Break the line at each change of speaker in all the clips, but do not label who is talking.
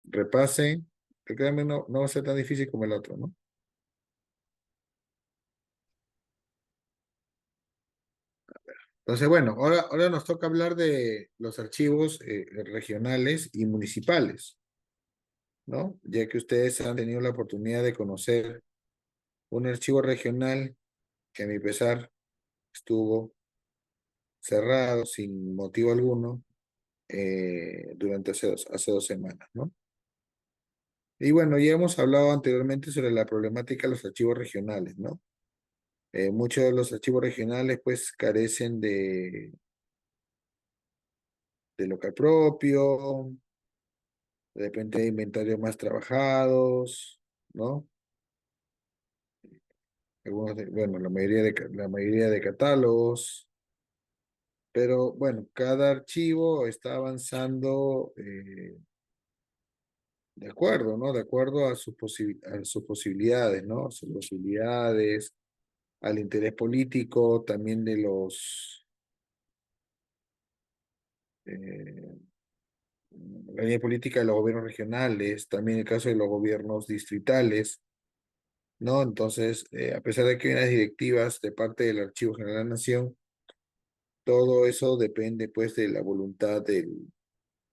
repasen, que créanme, no va a ser tan difícil como el otro, ¿no? Entonces, bueno, ahora nos toca hablar de los archivos regionales y municipales, ¿no? Ya que ustedes han tenido la oportunidad de conocer un archivo regional que a mi pesar estuvo cerrado sin motivo alguno durante hace 2 semanas, ¿no? Y bueno, ya hemos hablado anteriormente sobre la problemática de los archivos regionales, ¿no? Muchos de los archivos regionales pues carecen de local propio, de repente de inventarios más trabajados, ¿no? Bueno, la mayoría de catálogos, pero bueno, cada archivo está avanzando de acuerdo, ¿no? De acuerdo a sus posibilidades, ¿no? A sus posibilidades, al interés político también de eh, la línea política de los gobiernos regionales, también el caso de los gobiernos distritales, ¿no? Entonces, a pesar de que hay unas directivas de parte del Archivo General de la Nación, todo eso depende, pues, de la voluntad de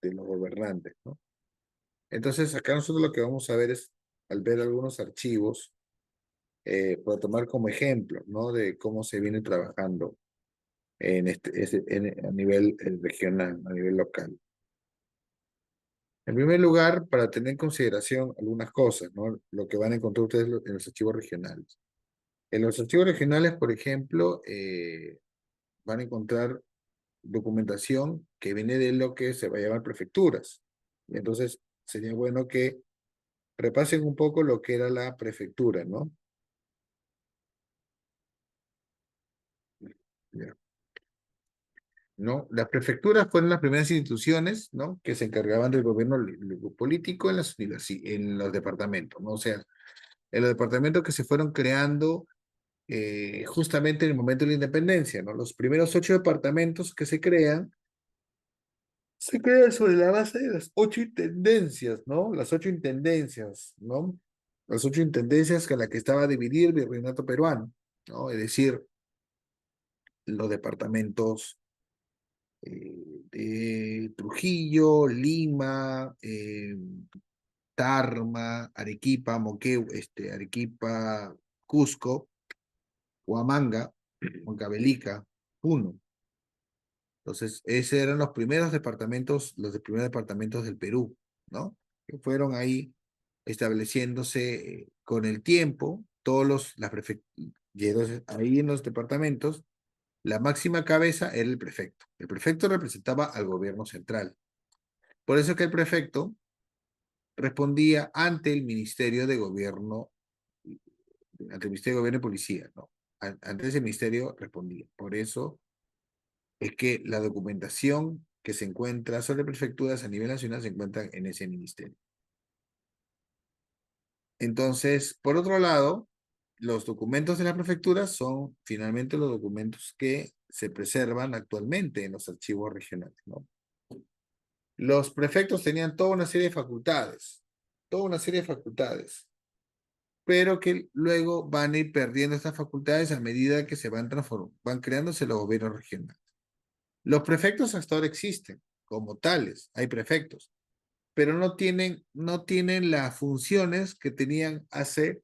los gobernantes, ¿no? Entonces, acá nosotros lo que vamos a ver es, al ver algunos archivos, para tomar como ejemplo, ¿no? De cómo se viene trabajando a nivel regional, a nivel local. En primer lugar, para tener en consideración algunas cosas, ¿no? Lo que van a encontrar ustedes en los archivos regionales. En los archivos regionales, por ejemplo, van a encontrar documentación que viene de lo que se va a llamar prefecturas. Y entonces, sería bueno que repasen un poco lo que era la prefectura, ¿no? Ya. ¿No? Las prefecturas fueron las primeras instituciones, ¿no? Que se encargaban del gobierno político en los departamentos, ¿no? O sea, en los departamentos que se fueron creando justamente en el momento de la independencia, ¿no? Los primeros 8 departamentos que se crean sobre la base de las 8 intendencias, ¿no? Las 8 intendencias, ¿no? Las 8 intendencias con las que estaba dividido el virreinato peruano, ¿no? Es decir, los departamentos de Trujillo, Lima, Tarma, Arequipa, Arequipa, Cusco, Huamanga, Huancavelica, Puno. Entonces, esos eran los primeros departamentos del Perú, ¿no? Que fueron ahí estableciéndose con el tiempo, las prefecturas, y entonces ahí en los departamentos, la máxima cabeza era el prefecto. El prefecto representaba al gobierno central. Por eso que el prefecto respondía ante el Ministerio de Gobierno y Policía, ¿no? Ante ese ministerio respondía. Por eso es que la documentación que se encuentra sobre prefecturas a nivel nacional se encuentra en ese ministerio. Entonces, por otro lado, los documentos de las prefecturas son finalmente los documentos que se preservan actualmente en los archivos regionales, ¿no? Los prefectos tenían toda una serie de facultades, pero que luego van a ir perdiendo estas facultades a medida que van creándose los gobiernos regionales. Los prefectos hasta ahora existen como tales, hay prefectos, pero no tienen las funciones que tenían hace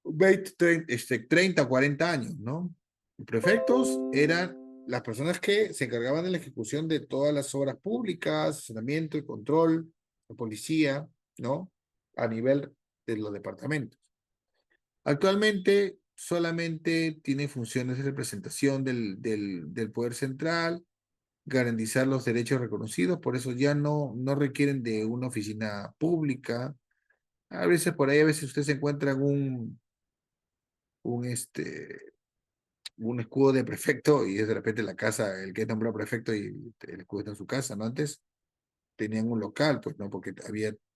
20, 30, 40 años, ¿no? Los prefectos eran las personas que se encargaban de la ejecución de todas las obras públicas, saneamiento y control, la policía, ¿no? A nivel de los departamentos. Actualmente solamente tiene funciones de representación del poder central, garantizar los derechos reconocidos, por eso ya no requieren de una oficina pública. A veces por ahí, a veces usted se encuentra en un, este, un escudo de prefecto y es de repente la casa, el que es nombrado prefecto y el escudo está en su casa, ¿no? Antes tenían un local, pues, ¿no? Porque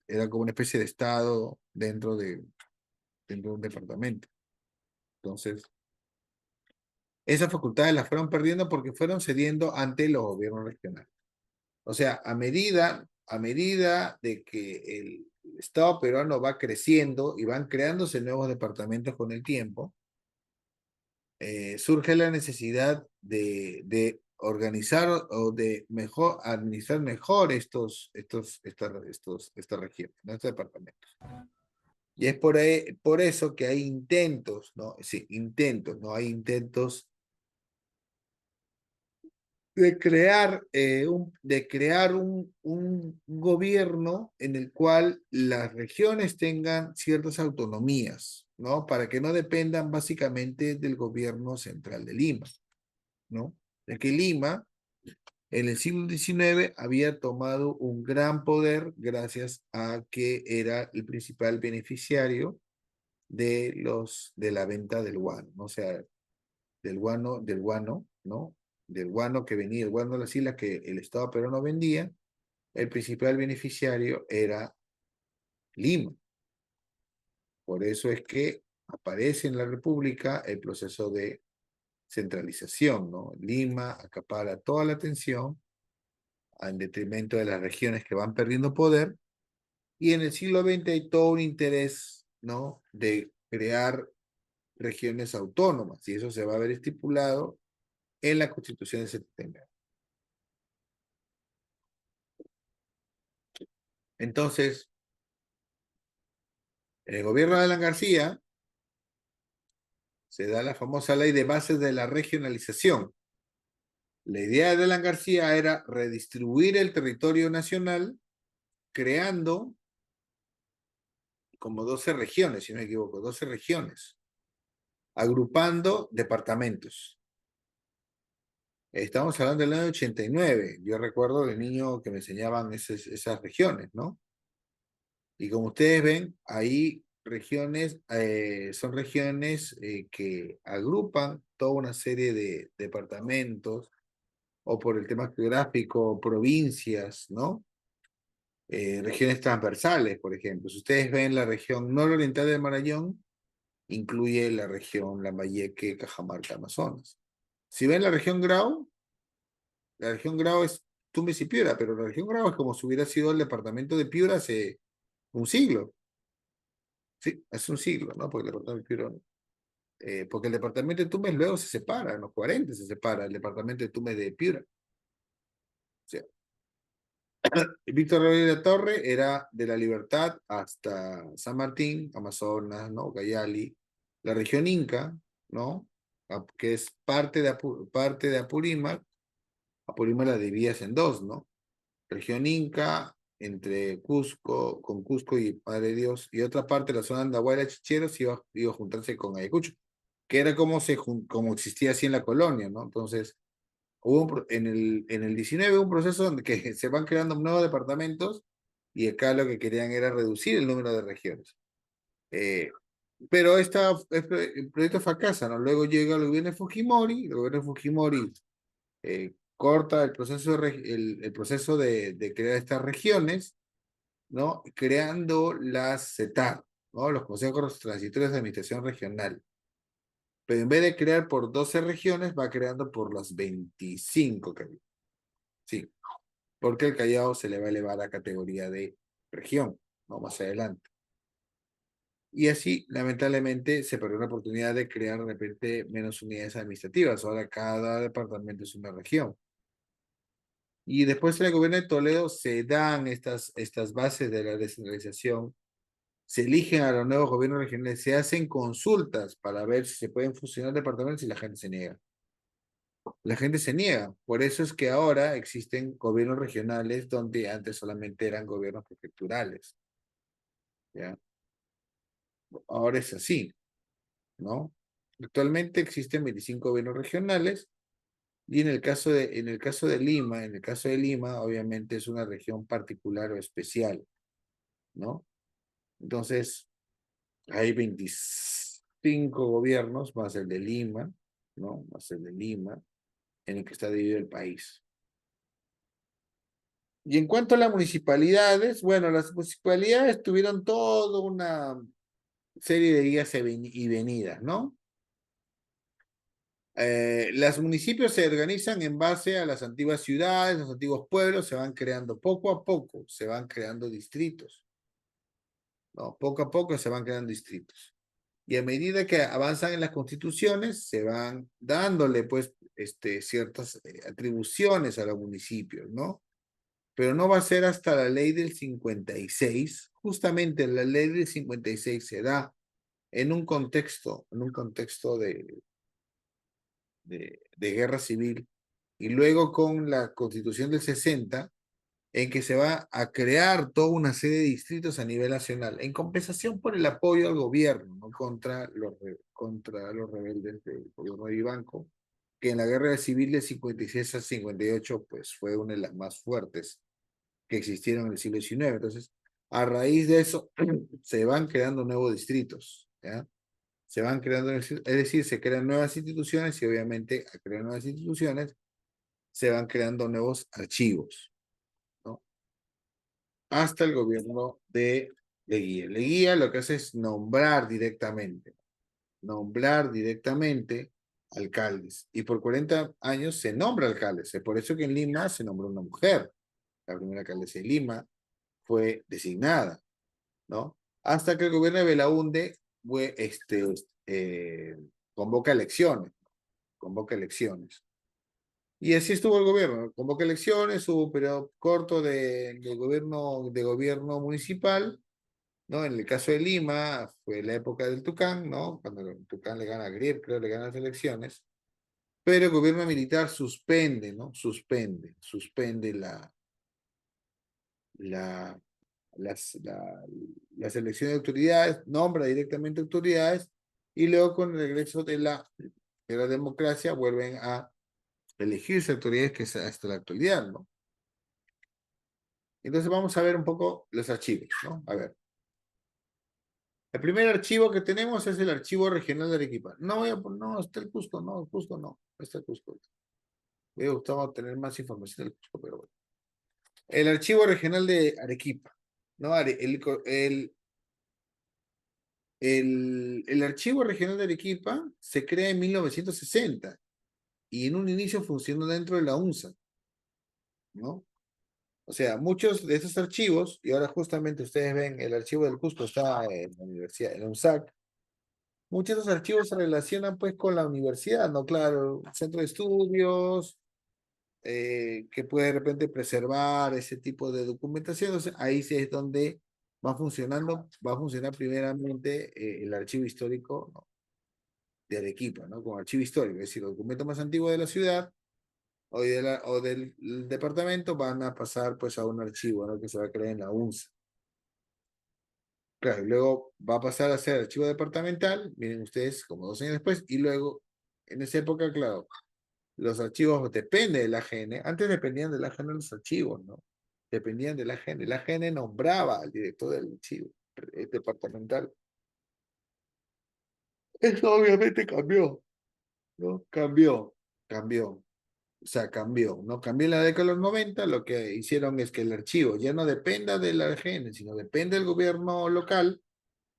era como una especie de estado dentro de un departamento. Entonces, esas facultades las fueron perdiendo porque fueron cediendo ante los gobiernos regionales. O sea, a medida a medida de que el Estado peruano va creciendo y van creándose nuevos departamentos con el tiempo, surge la necesidad de organizar o de mejor administrar mejor estas regiones, ¿no? Estos departamentos. Y es por eso que hay intentos, ¿no? Sí, intentos, ¿no? Hay intentos de crear un gobierno en el cual las regiones tengan ciertas autonomías, ¿no? Para que no dependan básicamente del gobierno central de Lima, ¿no? De que Lima en el siglo XIX había tomado un gran poder gracias a que era el principal beneficiario de la venta del guano, ¿no? O sea, del guano, ¿no? Del guano que venía, el guano de las islas que el Estado peruano vendía, el principal beneficiario era Lima. Por eso es que aparece en la República el proceso de centralización, ¿no? Lima acapara toda la atención en detrimento de las regiones que van perdiendo poder, y en el siglo XX hay todo un interés, ¿no? De crear regiones autónomas, y eso se va a ver estipulado en la Constitución de 79. Entonces, en el gobierno de Alan García se da la famosa ley de bases de la regionalización. La idea de Alan García era redistribuir el territorio nacional creando como 12 regiones, si no me equivoco, 12 regiones, agrupando departamentos. Estamos hablando del año 89. Yo recuerdo de niño que me enseñaban esas regiones, ¿no? Y como ustedes ven, ahí son regiones que agrupan toda una serie de departamentos, o por el tema geográfico, provincias, ¿no? Regiones transversales, por ejemplo. Si ustedes ven la región nororiental del Marañón, incluye la región Lambayeque, Cajamarca, Amazonas. Si ven la región Grau es Tumbes y Piura, pero la región Grau es como si hubiera sido el departamento de Piura hace un siglo. Sí, hace un siglo, ¿no? Porque el departamento de Piura, porque el departamento de Tumbes luego se separa, en los 40 se separa el departamento de Tumbes de Piura. O sea, Víctor Rodríguez Torre era de La Libertad hasta San Martín, Amazonas, ¿no? Cayali, la región Inca, ¿no? Que es parte de Apurímac. Apurímac la dividías en dos, ¿no? Región Inca, entre Cusco, con Cusco y Padre Dios, y otra parte, la zona de Andahuayla, Chicheros, iba a juntarse con Ayacucho, que era como existía así en la colonia, ¿no? Entonces, en el 19 hubo un proceso donde que se van creando nuevos departamentos, y acá lo que querían era reducir el número de regiones. Eh, pero el proyecto fracasa, ¿no? Luego llega el gobierno de Fujimori, el gobierno de Fujimori corta el proceso de crear estas regiones, ¿no? Creando las CETAR, ¿no? Los consejos transitorios de administración regional. Pero en vez de crear por 12 regiones, va creando por las 25 que había. Sí, porque el Callao se le va a elevar a categoría de región, ¿no? Más adelante. Y así, lamentablemente, se perdió la oportunidad de crear de repente menos unidades administrativas. Ahora cada departamento es una región. Y después en el gobierno de Toledo se dan estas bases de la descentralización, se eligen a los nuevos gobiernos regionales, se hacen consultas para ver si se pueden fusionar departamentos, y la gente se niega. La gente se niega. Por eso es que ahora existen gobiernos regionales donde antes solamente eran gobiernos prefecturales. ¿Ya? Ahora es así, ¿no? Actualmente existen 25 gobiernos regionales, y en el caso de Lima, obviamente es una región particular o especial, ¿no? Entonces, hay 25 gobiernos, más el de Lima, ¿no? Más el de Lima, en el que está dividido el país. Y en cuanto a las municipalidades, bueno, las municipalidades tuvieron toda una serie de idas y venidas, ¿no? Los municipios se organizan en base a las antiguas ciudades, los antiguos pueblos, se van creando poco a poco, se van creando distritos, ¿no? Poco a poco se van creando distritos. Y a medida que avanzan en las constituciones, se van dándole, pues, ciertas atribuciones a los municipios, ¿no? Pero no va a ser hasta la ley del 56. Justamente la ley del 56 se da en un contexto de guerra civil, y luego con la constitución del 60, en que se va a crear toda una serie de distritos a nivel nacional, en compensación por el apoyo al gobierno, ¿no? Contra los rebeldes del gobierno de Vivanco, que en la guerra civil de 56 al 58, pues fue una de las más fuertes que existieron en el siglo XIX. Entonces, a raíz de eso, se van creando nuevos distritos, ¿ya? Se van creando, es decir, se crean nuevas instituciones y obviamente al crear nuevas instituciones se van creando nuevos archivos, ¿no? Hasta el gobierno de Leguía. Leguía lo que hace es nombrar directamente alcaldes. Y por 40 años se nombra alcaldes. Es por eso que en Lima se nombró una mujer. La primera alcaldesa de Lima fue designada, ¿no? Hasta que el gobierno de Belaúnde fue, eh, convoca elecciones, convoca elecciones. Y así estuvo el gobierno, convoca elecciones, hubo un periodo corto de gobierno municipal, ¿no? En el caso de Lima fue la época del Tucán, ¿no? Cuando el Tucán le gana a Grier, creo, le gana las elecciones, pero el gobierno militar suspende, ¿no? Suspende la, las elecciones de autoridades, nombra directamente autoridades, y luego con el regreso de la democracia vuelven a elegirse autoridades que es hasta la actualidad, ¿no? Entonces vamos a ver un poco los archivos, ¿no? A ver. El primer archivo que tenemos es el Archivo Regional de Arequipa. No voy a poner, no, está el Cusco, no, el Cusco no, no está el Cusco. Me hubiera gustado tener más información del Cusco, pero bueno. El Archivo Regional de Arequipa, ¿no? El Archivo Regional de Arequipa se crea en 1960 y en un inicio funcionó dentro de la UNSA, ¿no? O sea, muchos de esos archivos, y ahora justamente ustedes ven, el archivo del Cusco está en la universidad, en la UNSAC. Muchos de esos archivos se relacionan pues con la universidad, ¿no? Claro, centro de estudios, que puede de repente preservar ese tipo de documentación. Entonces, ahí sí es donde va a funcionar primeramente el archivo histórico, ¿no? De Arequipa, ¿no? Como archivo histórico, es decir, los documentos más antiguos de la ciudad o del departamento van a pasar pues a un archivo, ¿no? Que se va a crear en la UNSA. Claro, y luego va a pasar a ser archivo departamental, miren ustedes, como 2 años después, y luego, en esa época, claro, los archivos dependen de la AGN. Antes dependían de la AGN los archivos, ¿no? Dependían de la AGN. La AGN nombraba al director del archivo departamental. Eso obviamente cambió, ¿no? Cambió. O sea, cambió, ¿no? Cambió en la década de los 90. Lo que hicieron es que el archivo ya no dependa de la AGN, sino depende del gobierno local,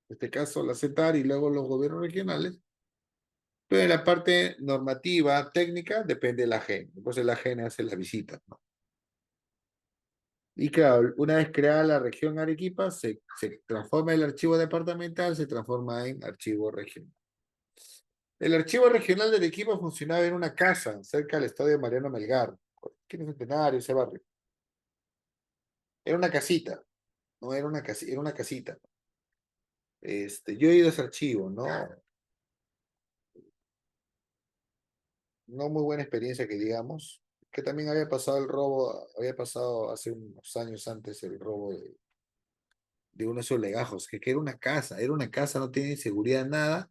en este caso la CETAR y luego los gobiernos regionales. Pero en la parte normativa, técnica, depende de la AGN. Entonces la AGN hace las visitas, ¿no? Y claro, una vez creada la región Arequipa, se transforma el archivo departamental, se transforma en archivo regional. El archivo regional de Arequipa funcionaba en una casa cerca del estadio Mariano Melgar. ¿Quién es Centenario, ese barrio? Era una casita, no era una casita, era una casita. Yo he ido a ese archivo, ¿no? No muy buena experiencia que digamos, que también había pasado el robo, había pasado hace unos años antes el robo de uno de esos legajos, que era una casa, no tiene seguridad nada,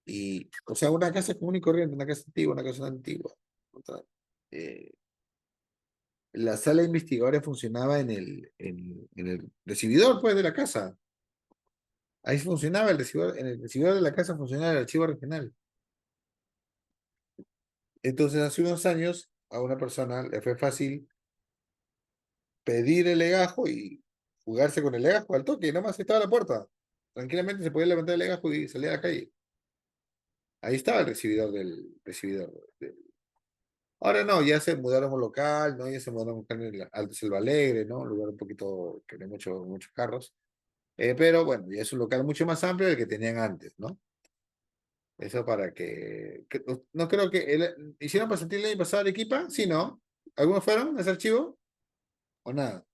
y, o sea, una casa común y corriente, una casa antigua, una casa antigua. O sea, eh, la sala de investigadores funcionaba en el recibidor, pues, de la casa. Ahí funcionaba el recibidor, en el recibidor de la casa funcionaba el archivo regional. Entonces, hace unos años, a una persona le fue fácil pedir el legajo y jugarse con el legajo al toque, y nomás estaba a la puerta. Tranquilamente se podía levantar el legajo y salir a la calle. Ahí estaba el recibidor. Ahora no, ya se mudaron a un local, ¿no? Ya se mudaron a un local en Alto Selva Alegre, ¿no? Un lugar un poquito que tiene muchos carros. Pero bueno, ya es un local mucho más amplio del que tenían antes, ¿no? Eso para que no creo que hicieron pasantía el año pasado a Arequipa, sí, ¿no? ¿Algunos fueron a ese archivo o nada?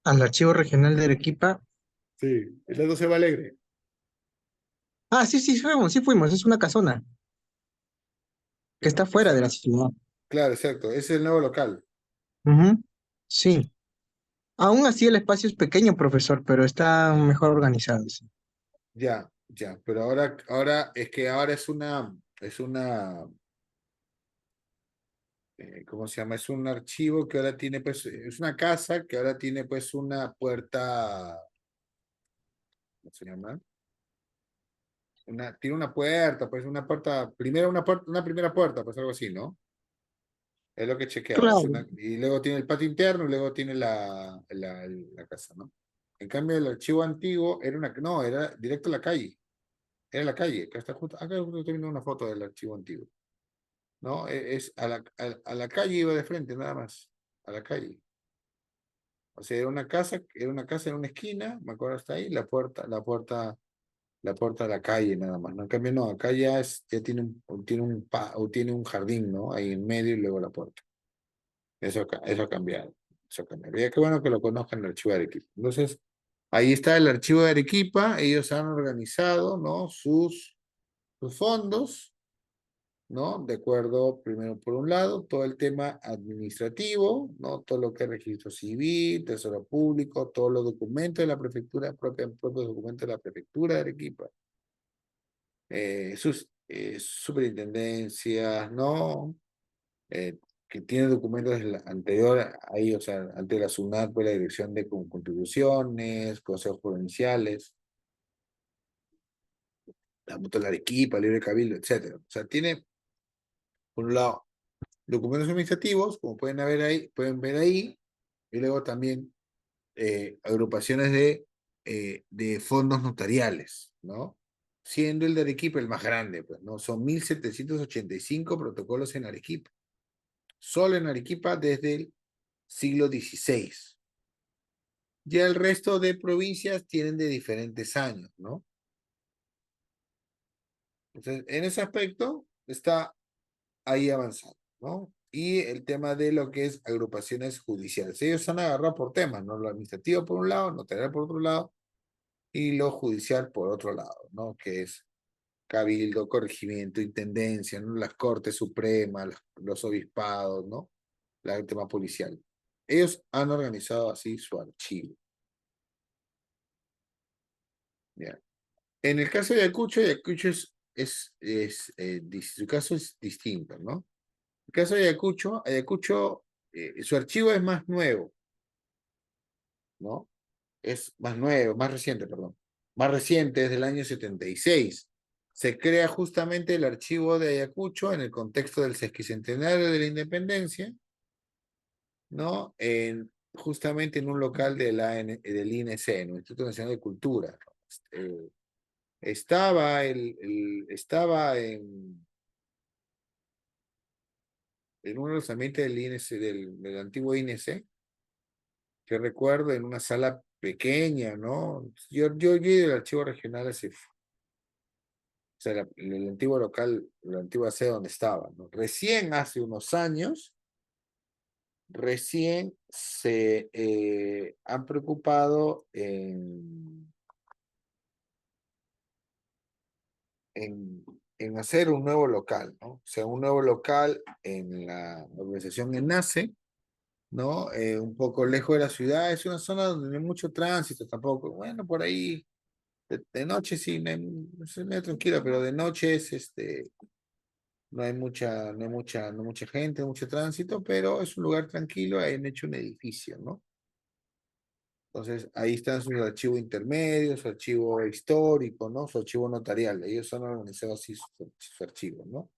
Al archivo regional de Arequipa.
Sí, el Alto Selva Alegre.
Ah, sí, sí fuimos, es una casona que está fuera de la ciudad.
Claro, exacto, ese es el nuevo local.
Ujú. Sí, aún así el espacio es pequeño, profesor, pero está mejor organizado. Sí.
Ya, ya, pero ahora es que ahora ¿cómo se llama? Es un archivo que ahora tiene, pues, es una casa que ahora tiene, pues, una puerta, ¿cómo se llama? Tiene una puerta, pues, una puerta, primero una primera puerta, pues, algo así, ¿no? Es lo que he chequeado.
Claro,
Y luego tiene el patio interno y luego tiene la casa, ¿no? En cambio, el archivo antiguo no, era directo a la calle. Era la calle, acá justo estoy viendo una foto del archivo antiguo. ¿No? Es a la calle iba de frente, nada más. A la calle. O sea, era una casa en una esquina, me acuerdo hasta ahí, la puerta a la calle, nada más. No, en cambio, no, acá ya tiene un jardín, ¿no? Ahí en medio y luego la puerta. Eso ha cambiado. Eso ha cambiado. Ya qué bueno que lo conozcan el archivo de Arequipa. Entonces, ahí está el archivo de Arequipa, ellos han organizado, ¿no? Sus fondos, ¿no? De acuerdo, primero por un lado, todo el tema administrativo, ¿no? Todo lo que es registro civil, tesoro público, todos los documentos de la prefectura, propios documentos de la prefectura de Arequipa, sus superintendencias, ¿no? Que tiene documentos anterior ahí, o sea, ante la SUNAT, pues la Dirección de Contribuciones, consejos provinciales, la Mutua de Arequipa, Libre Cabildo, etcétera. O sea, tiene, por un lado, documentos administrativos, como pueden ver ahí, y luego también agrupaciones de fondos notariales, ¿no? Siendo el de Arequipa el más grande, pues, ¿no? Son 1785 protocolos en Arequipa, solo en Arequipa desde el siglo XVI. Ya el resto de provincias tienen de diferentes años, ¿no? Entonces, en ese aspecto está ahí avanzando, ¿no? Y el tema de lo que es agrupaciones judiciales. Ellos se han agarrado por temas, ¿no? Lo administrativo por un lado, notarial por otro lado, y lo judicial por otro lado, ¿no? Que es cabildo, corregimiento, intendencia, ¿no? Las cortes supremas, los obispados, ¿no? El tema policial. Ellos han organizado así su archivo. ¿Ya? En el caso de Ayacucho, Ayacucho su caso es distinto, ¿no? El caso de Ayacucho, su archivo es más nuevo, ¿no? Es más nuevo, más reciente, perdón. Más reciente, es del año 76. Se crea justamente el archivo de Ayacucho en el contexto del sesquicentenario de la independencia, ¿no? Justamente en un local del INC, ¿no? Instituto Nacional de Cultura. ¿No? Estaba en uno de los ambientes del INC, del antiguo INC, que recuerdo en una sala pequeña, ¿no? Yo vi el archivo regional o sea, el antiguo local, la antigua sede donde estaba, ¿no? Recién hace unos años, recién se han preocupado en hacer un nuevo local, ¿no? O sea, un nuevo local en la organización ENACE, ¿no? Un poco lejos de la ciudad, es una zona donde no hay mucho tránsito tampoco. Bueno, por ahí, de noche sí, es medio tranquilo, pero de noche no hay mucha gente, mucho tránsito, pero es un lugar tranquilo, ahí han hecho un edificio, ¿no? Entonces, ahí están sus archivos intermedios, su archivo histórico, ¿no? Su archivo notarial. Ellos han organizado así sus archivos, ¿no?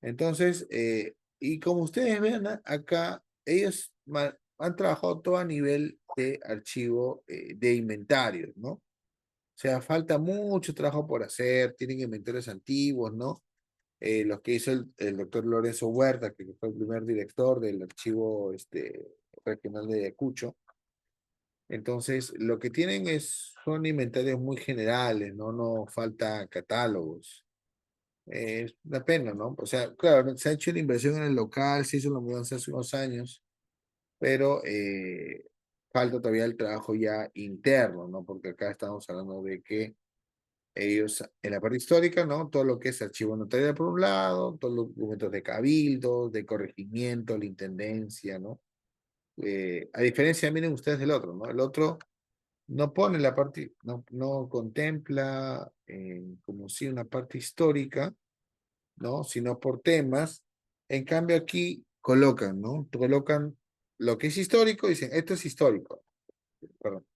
Entonces, y como ustedes ven acá, ellos han trabajado todo a nivel de archivo de inventarios, ¿no? O sea, falta mucho trabajo por hacer, tienen inventarios antiguos, ¿no? Los que hizo el doctor Lorenzo Huerta, que fue el primer director del archivo regional de Ayacucho. Entonces, lo que tienen son inventarios muy generales, ¿no? No falta catálogos. Es una pena, ¿no? O sea, claro, se ha hecho una inversión en el local, se hizo la mudanza hace unos años, pero falta todavía el trabajo ya interno, ¿no? Porque acá estamos hablando de que ellos, en la parte histórica, ¿no? Todo lo que es archivo notarial por un lado, todos los documentos de cabildo, de corregimiento, la intendencia, ¿no? A diferencia, miren ustedes del otro, ¿no? El otro no pone la parte, no contempla como si una parte histórica, ¿no? Sino por temas. En cambio aquí colocan, ¿no? Colocan lo que es histórico, dicen, esto es histórico, perdón,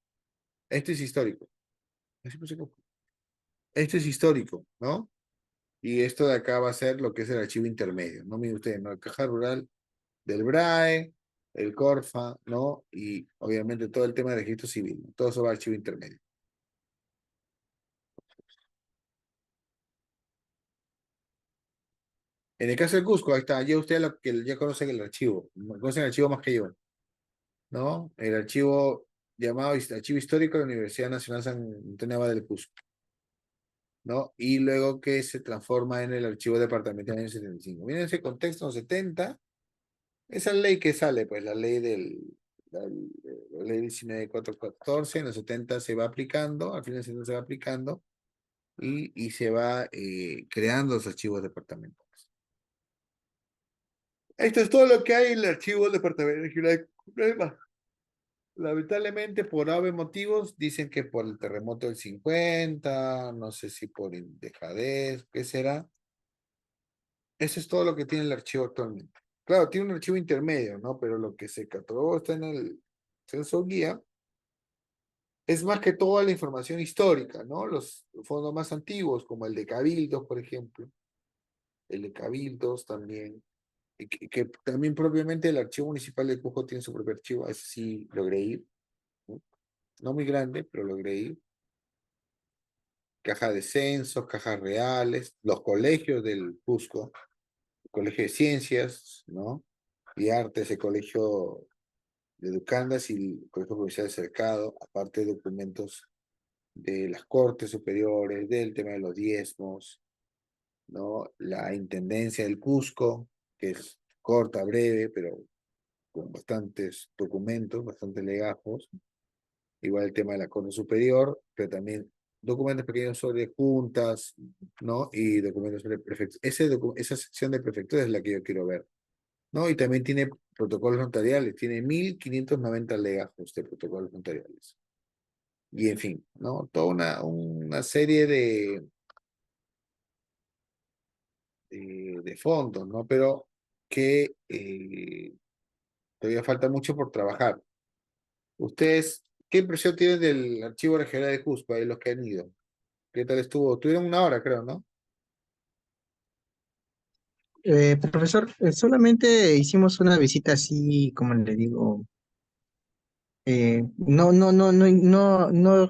esto es histórico. Así pues, esto es histórico, ¿no? Y esto de acá va a ser lo que es el archivo intermedio, ¿no? Miren ustedes, ¿no? La caja rural del BRAE, el CORFA, ¿no? Y obviamente todo el tema del registro civil, ¿no? Todo eso va al archivo intermedio. En el caso del Cusco, ahí está, ya ustedes lo que ya conocen el archivo, conocen el archivo más que yo, ¿no? El archivo llamado Archivo Histórico de la Universidad Nacional San Antonio Abad del Cusco, ¿no? Y luego que se transforma en el archivo departamental en el 75. Miren ese contexto, en los 70, esa ley que sale, pues la ley la ley 19.414, en los 70 se va aplicando, al final se va aplicando y se va creando los archivos departamentales. Esto es todo lo que hay en el archivo departamental regional. No hay más. Lamentablemente, por ave motivos, dicen que por el terremoto del 50, no sé si por dejadez, ¿qué será? Eso es todo lo que tiene el archivo actualmente. Claro, tiene un archivo intermedio, ¿no? Pero lo que se catalogó está en el censo guía. Es más que toda la información histórica, ¿no? Los fondos más antiguos, como el de Cabildos, por ejemplo. El de Cabildos también. Y que también propiamente el archivo municipal de Cusco tiene su propio archivo. Ese sí logré ir, ¿no? No muy grande, pero logré ir. Caja de censos, cajas reales, los colegios del Cusco, el Colegio de Ciencias, ¿no? Y Artes, el Colegio de Educandas y el Colegio Provincial de Cercado, aparte de documentos de las Cortes Superiores, del tema de los diezmos, ¿no? La Intendencia del Cusco, que es corta, breve, pero con bastantes documentos, bastantes legajos. Igual el tema de la Corte Superior, pero también documentos pequeños sobre juntas, ¿no? Y documentos sobre prefectos. Esa sección de prefectura es la que yo quiero ver, ¿no? Y también tiene protocolos notariales, tiene 1590 legajos de protocolos notariales. Y en fin, ¿no? Toda una serie de fondos, ¿no? Pero que todavía falta mucho por trabajar. ¿Ustedes qué impresión tienen del Archivo Regional de Cusco, de los que han ido? ¿Qué tal estuvo? Tuvieron una hora, creo, ¿no?
Profesor, solamente hicimos una visita así, como le digo, no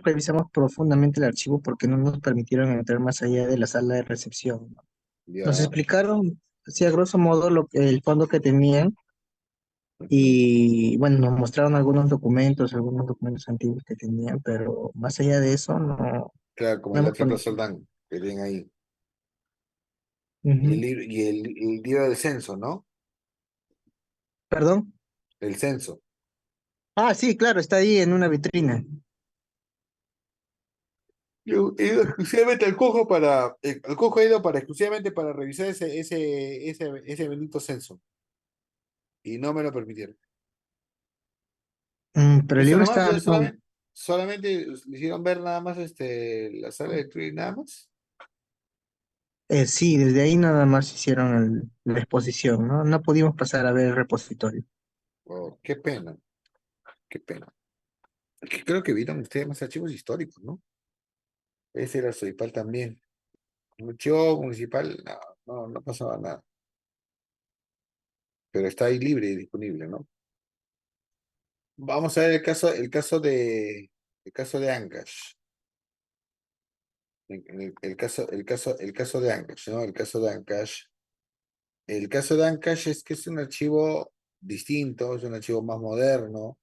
revisamos profundamente el archivo porque no nos permitieron entrar más allá de la sala de recepción, ¿no? Nos
Ya.
explicaron, así a grosso modo, el fondo que tenían
Ujú.
y, bueno, nos mostraron algunos documentos antiguos que tenían, pero más allá de eso,
Claro, como
no
el
hemos
otro
conocido.
Roldán, que tienen ahí. Y el
Ujú.
libro, el libro del censo, ¿no?
¿Perdón?
El censo.
Ah, sí, claro, está ahí en una vitrina.
Yo he ido exclusivamente al Cojo he ido exclusivamente para revisar ese bendito censo. Y no me lo permitieron.
Pero el
Eso
libro
nomás,
está, no,
solamente le hicieron ver nada más la sala de lectura y nada más.
sí, desde ahí nada más hicieron la exposición, ¿no? No pudimos pasar a ver el repositorio.
Oh, qué pena, qué pena. Es que creo que vieron ustedes más archivos históricos, ¿no? Ese era Soipal también. Archivo municipal, no pasaba nada. Pero está ahí libre y disponible, ¿no? Vamos a ver el caso de Ancash. el caso de Ancash, ¿no? El caso de Ancash es que es un archivo distinto, es un archivo más moderno,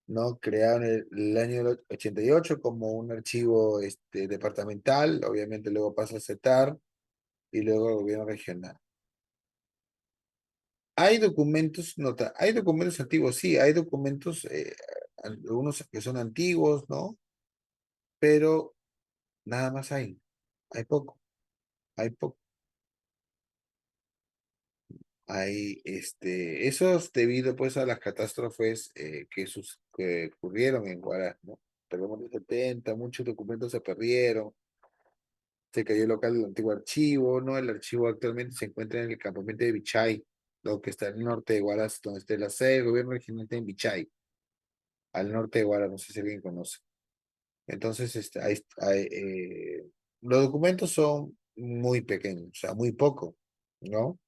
¿no? Creado en el año 88 como un archivo departamental, obviamente luego pasa a CETAR y luego al gobierno regional. Hay documentos antiguos, sí, hay documentos, algunos que son antiguos, ¿no? Pero nada más hay poco, hay poco. Eso es debido pues a las catástrofes que ocurrieron en Huaraz, ¿no? Terremoto del 70, muchos documentos se perdieron, se cayó el local del antiguo archivo, ¿no? El archivo actualmente se encuentra en el campamento de Bichay, lo que está al norte de Huaraz, donde está la sede del gobierno regional está en Bichay, al norte de Huaraz, no sé si alguien conoce. Entonces, los documentos son muy pequeños, o sea, muy poco, ¿no?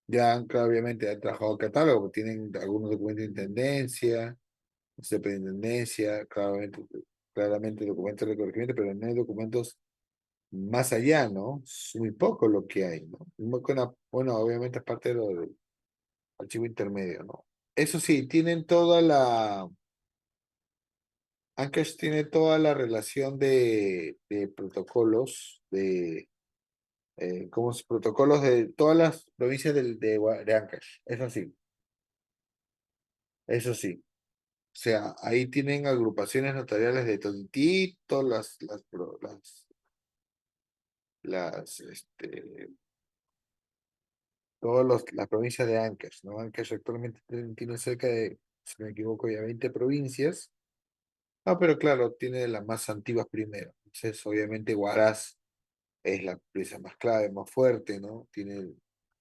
Ya obviamente han trabajado catálogo, tienen algunos documentos de intendencia, de superintendencia, claramente documentos de corregimiento, pero no hay documentos más allá, ¿no? Es muy poco lo que hay, ¿no? Bueno, obviamente es parte de lo del archivo intermedio, ¿no? Eso sí, Ancash tiene toda la relación de protocolos, como protocolos de todas las provincias de Ancash, eso sí. O sea, ahí tienen agrupaciones notariales de toditito, las provincias de Ancash, ¿no? Ancash actualmente tiene cerca de, si no me equivoco, ya 20 provincias. Ah, pero claro, tiene las más antiguas primero. Entonces, obviamente, Huaraz es la pieza más clave, más fuerte, ¿no? Tiene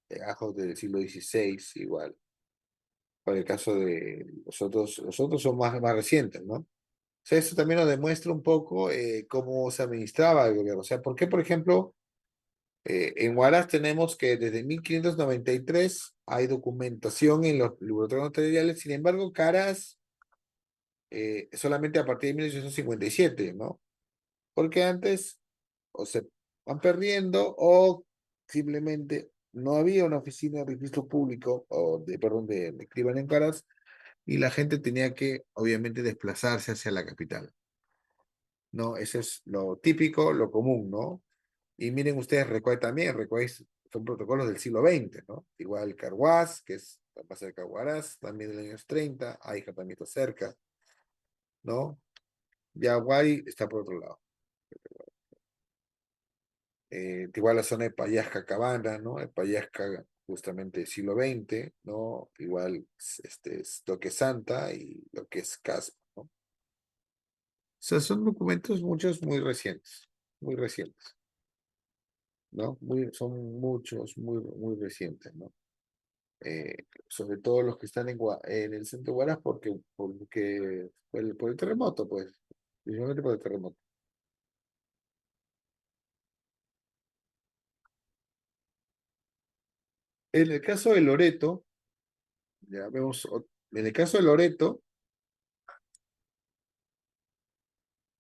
legajos del siglo XVI, igual. Para el caso de los otros son más recientes, ¿no? O sea, eso también nos demuestra un poco cómo se administraba el gobierno. O sea, ¿por qué, por ejemplo, en Huaraz tenemos que desde 1593 hay documentación en los laboratorios notariales, sin embargo, Caras solamente a partir de 1857, ¿no? Porque antes o se van perdiendo o simplemente no había una oficina de registro público o perdón, de escriban en Caras y la gente tenía que, obviamente, desplazarse hacia la capital. ¿No? Eso es lo típico, lo común, ¿no? Y miren ustedes, Recuay también, Recuay son protocolos del siglo XX, ¿no? Igual Carhuaz, que es más cerca de Huaraz, también de los años 30, Aija también está cerca, ¿no? Yaguay está por otro lado. Igual la zona de Payasca Cabana, ¿no? El Payasca justamente siglo XX, ¿no? Igual es lo que es Santa y lo que es Caspa, ¿no? O sea, son documentos muchos muy recientes. ¿No? Son muchos, muy recientes, ¿no? Sobre todo los que están en el centro de Huaraz por el terremoto, pues, principalmente por el terremoto. En el caso de Loreto, ya vemos, en el caso de Loreto,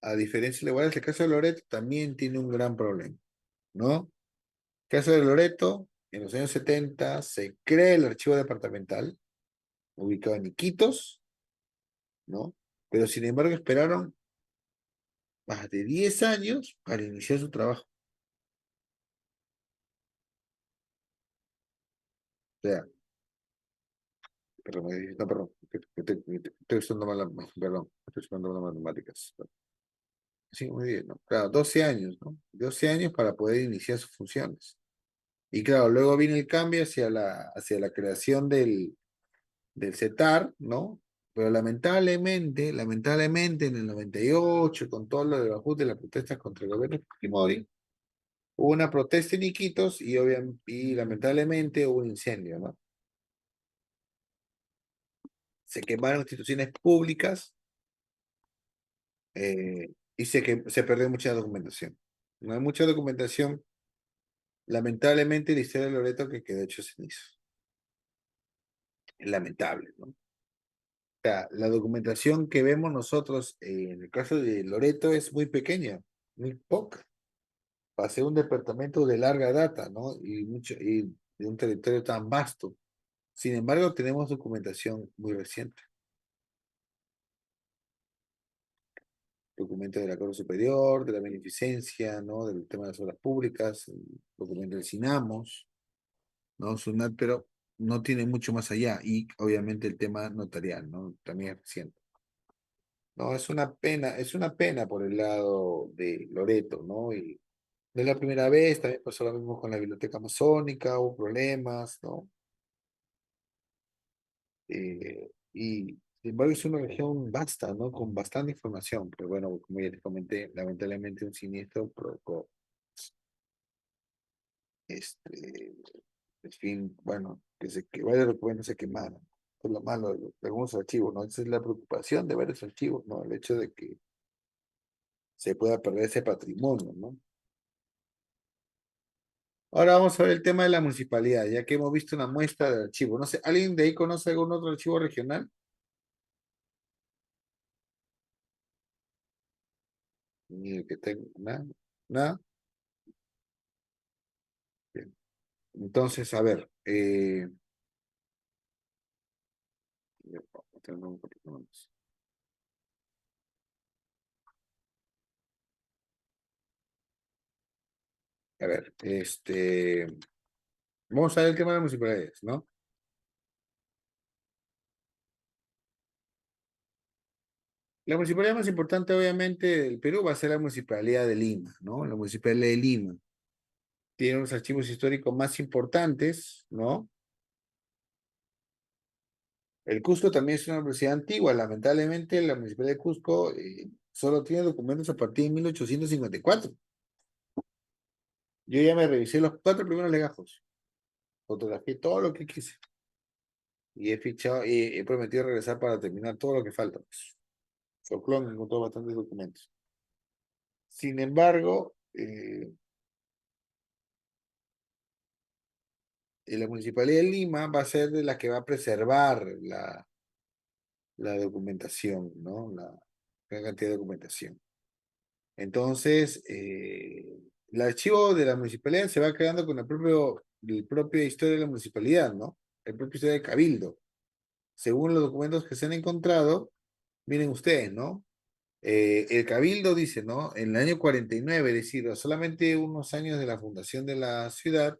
a diferencia de Huaraz, el caso de Loreto también tiene un gran problema, ¿no? El caso de Loreto, en los años 70 se crea el archivo departamental, ubicado en Iquitos, ¿no? Pero sin embargo esperaron más de 10 años para iniciar su trabajo. O sea, perdón, no, perdón, estoy usando mal, perdón, estoy usando mal las matemáticas. Sí, muy bien, ¿no? Claro, 12 años, ¿no? 12 años para poder iniciar sus funciones. Y claro, luego viene el cambio hacia la creación del CETAR, ¿no? Pero lamentablemente, en el 98, con todo lo de Bajut de las protestas contra el gobierno de Fujimori, hubo una protesta en Iquitos y lamentablemente hubo un incendio, ¿no? Se quemaron instituciones públicas y se perdió mucha documentación. No hay mucha documentación, lamentablemente, la historia de Loreto que quedó hecho cenizo. Es lamentable, ¿no? O sea, la documentación que vemos nosotros en el caso de Loreto es muy pequeña, muy poca. para ser un departamento de larga data, ¿no? Y de un territorio tan vasto. Sin embargo, tenemos documentación muy reciente. Documento del Acuerdo Superior, de la beneficencia, ¿no? Del tema de las obras públicas, el documento del SINAMOS, ¿no? SUNAT, pero no tiene mucho más allá. Y obviamente el tema notarial, ¿no? También es reciente. No, es una pena por el lado de Loreto, ¿no? Y no es la primera vez, también pasó lo mismo con la Biblioteca Amazónica, hubo problemas, ¿no? Y sin embargo es una región vasta, ¿no? Con bastante información, pero bueno, como ya les comenté, lamentablemente un siniestro provocó, este, en fin, bueno, que varios documentos se quemaron. Es lo malo de algunos archivos, ¿no? Esa es la preocupación de varios archivos, ¿no? El hecho de que se pueda perder ese patrimonio, ¿no? Ahora vamos a ver el tema de la municipalidad, ya que hemos visto una muestra de archivo. No sé, ¿alguien de ahí conoce algún otro archivo regional? Ni el que tengo, nada, nada. Bien. Entonces, a ver, a ver, vamos a ver el tema de las municipalidades, ¿no? La municipalidad más importante, obviamente, del Perú va a ser la municipalidad de Lima, ¿no? La municipalidad de Lima tiene unos archivos históricos más importantes, ¿no? El Cusco también es una universidad antigua. Lamentablemente, la municipalidad de Cusco solo tiene documentos a partir de 1854. Yo ya me revisé los cuatro primeros legajos, fotografié todo lo que quise y he fichado y he prometido regresar para terminar todo lo que falta. Soclón encontró bastantes documentos. Sin embargo, la Municipalidad de Lima va a ser de la que va a preservar la documentación, ¿no? La gran cantidad de documentación. Entonces, el archivo de la municipalidad se va creando con el propia historia de la municipalidad, ¿no? El propio historia de Cabildo. Según los documentos que se han encontrado, miren ustedes, ¿no? El Cabildo dice, ¿no? En el año 49, es decir, a solamente unos años de la fundación de la ciudad,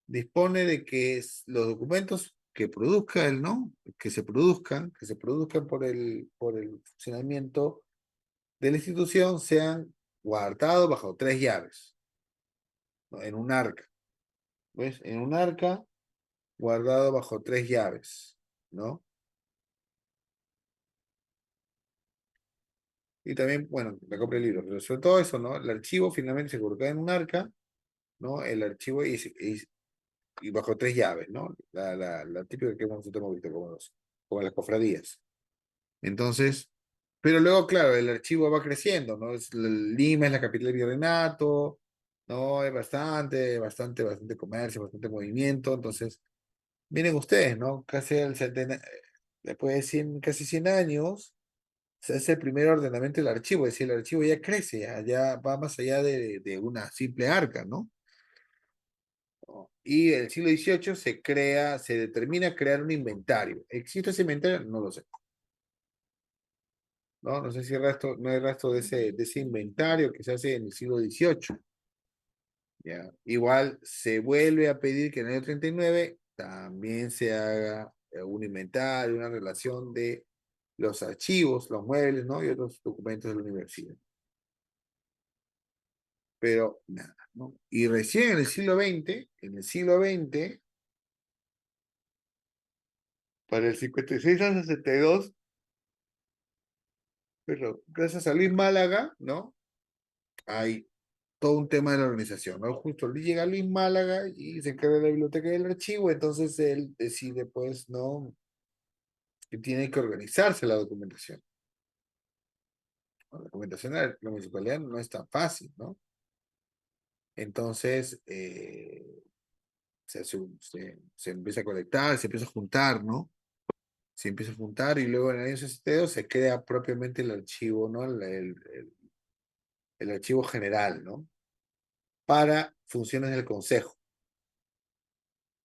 dispone de que los documentos que produzca él, ¿no? Que se produzcan por el funcionamiento de la institución, sean guardados bajo tres llaves, ¿no? En un arca, ¿ves? En un arca guardado bajo tres llaves, ¿no? Y también, bueno, la copia del libro, pero sobre todo eso, ¿no? El archivo finalmente se colocaba en un arca, ¿no? El archivo y bajo tres llaves, ¿no? La típica que nosotros hemos visto como las cofradías. Entonces, pero luego, claro, el archivo va creciendo, ¿no? Lima es la capital del virreinato, ¿no? Hay bastante comercio, bastante movimiento. Entonces, miren ustedes, ¿no? Después de casi 100 años, se hace el primer ordenamiento del archivo, es decir, el archivo ya crece, ya va más allá de una simple arca, ¿no? Y en el siglo XVIII se determina crear un inventario. ¿Existe ese inventario? No lo sé. ¿No? No sé si no hay rastro de ese inventario que se hace en el siglo XVIII. ¿Ya? Igual se vuelve a pedir que en el año 39 también se haga un inventario, una relación de los archivos, los muebles, ¿no? Y otros documentos de la universidad. Pero nada, ¿no? Y recién en el siglo XX, para el 56 al 62, pero gracias a Luis Málaga, ¿no? Hay todo un tema de la organización, ¿no? Justo llega Luis Málaga y se encarga de la biblioteca del archivo, entonces él decide, pues, ¿no? Que tiene que organizarse la documentación. La documentación de la municipalidad no es tan fácil, ¿no? Entonces, se empieza a colectar, se empieza a juntar, ¿no? Se empieza a juntar y luego en el año 62 se crea propiamente el archivo, ¿no? El archivo general, ¿no? para funciones del consejo,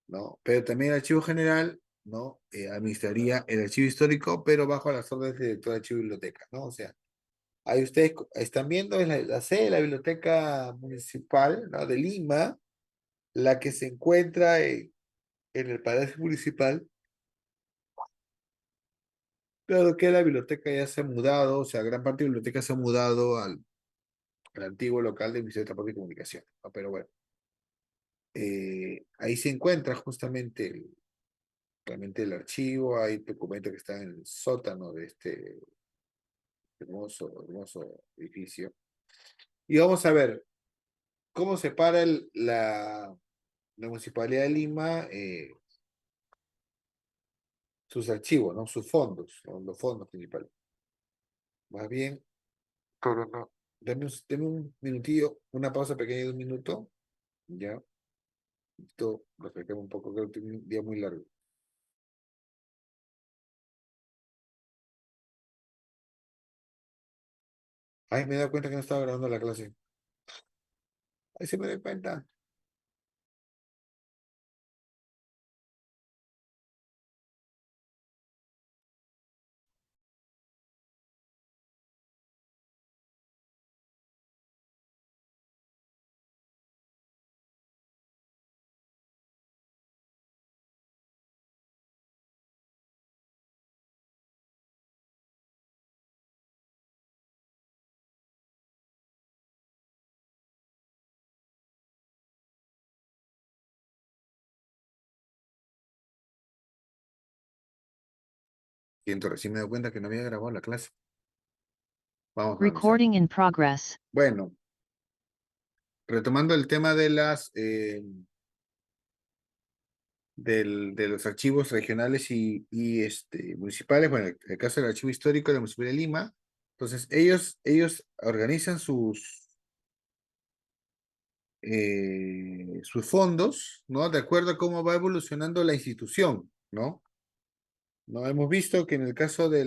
¿no? Pero también el archivo general, ¿no? Administraría el archivo histórico, pero bajo las órdenes del director de archivo y biblioteca, ¿no? O sea, ahí ustedes están viendo es la sede de la Biblioteca Municipal, ¿no? De Lima, la que se encuentra en el Palacio Municipal. Claro que la biblioteca ya se ha mudado, o sea, gran parte de la biblioteca se ha mudado al antiguo local del Ministerio de Transporte y Comunicación, ¿no? Pero bueno, ahí se encuentra justamente realmente el archivo, hay documentos que están en el sótano de este hermoso edificio. Y vamos a ver cómo separa la Municipalidad de Lima sus archivos, ¿no? Sus fondos, ¿no? Los fondos principales. Más bien, pero no. Deme un minutillo, una pausa pequeña de un minuto. Ya, esto refrescamos un poco, creo que tengo un día muy largo. Ay, me he dado cuenta que no estaba grabando la clase. Ay, se me da cuenta. Siento, recién me he dado cuenta que no había grabado la clase. Vamos a revisar.
Recording in progress.
Bueno, retomando el tema de de los archivos regionales y municipales, bueno, el caso del archivo histórico de la Municipalidad de Lima, entonces ellos organizan sus fondos, ¿no? De acuerdo a cómo va evolucionando la institución, ¿no? No hemos visto que en el caso de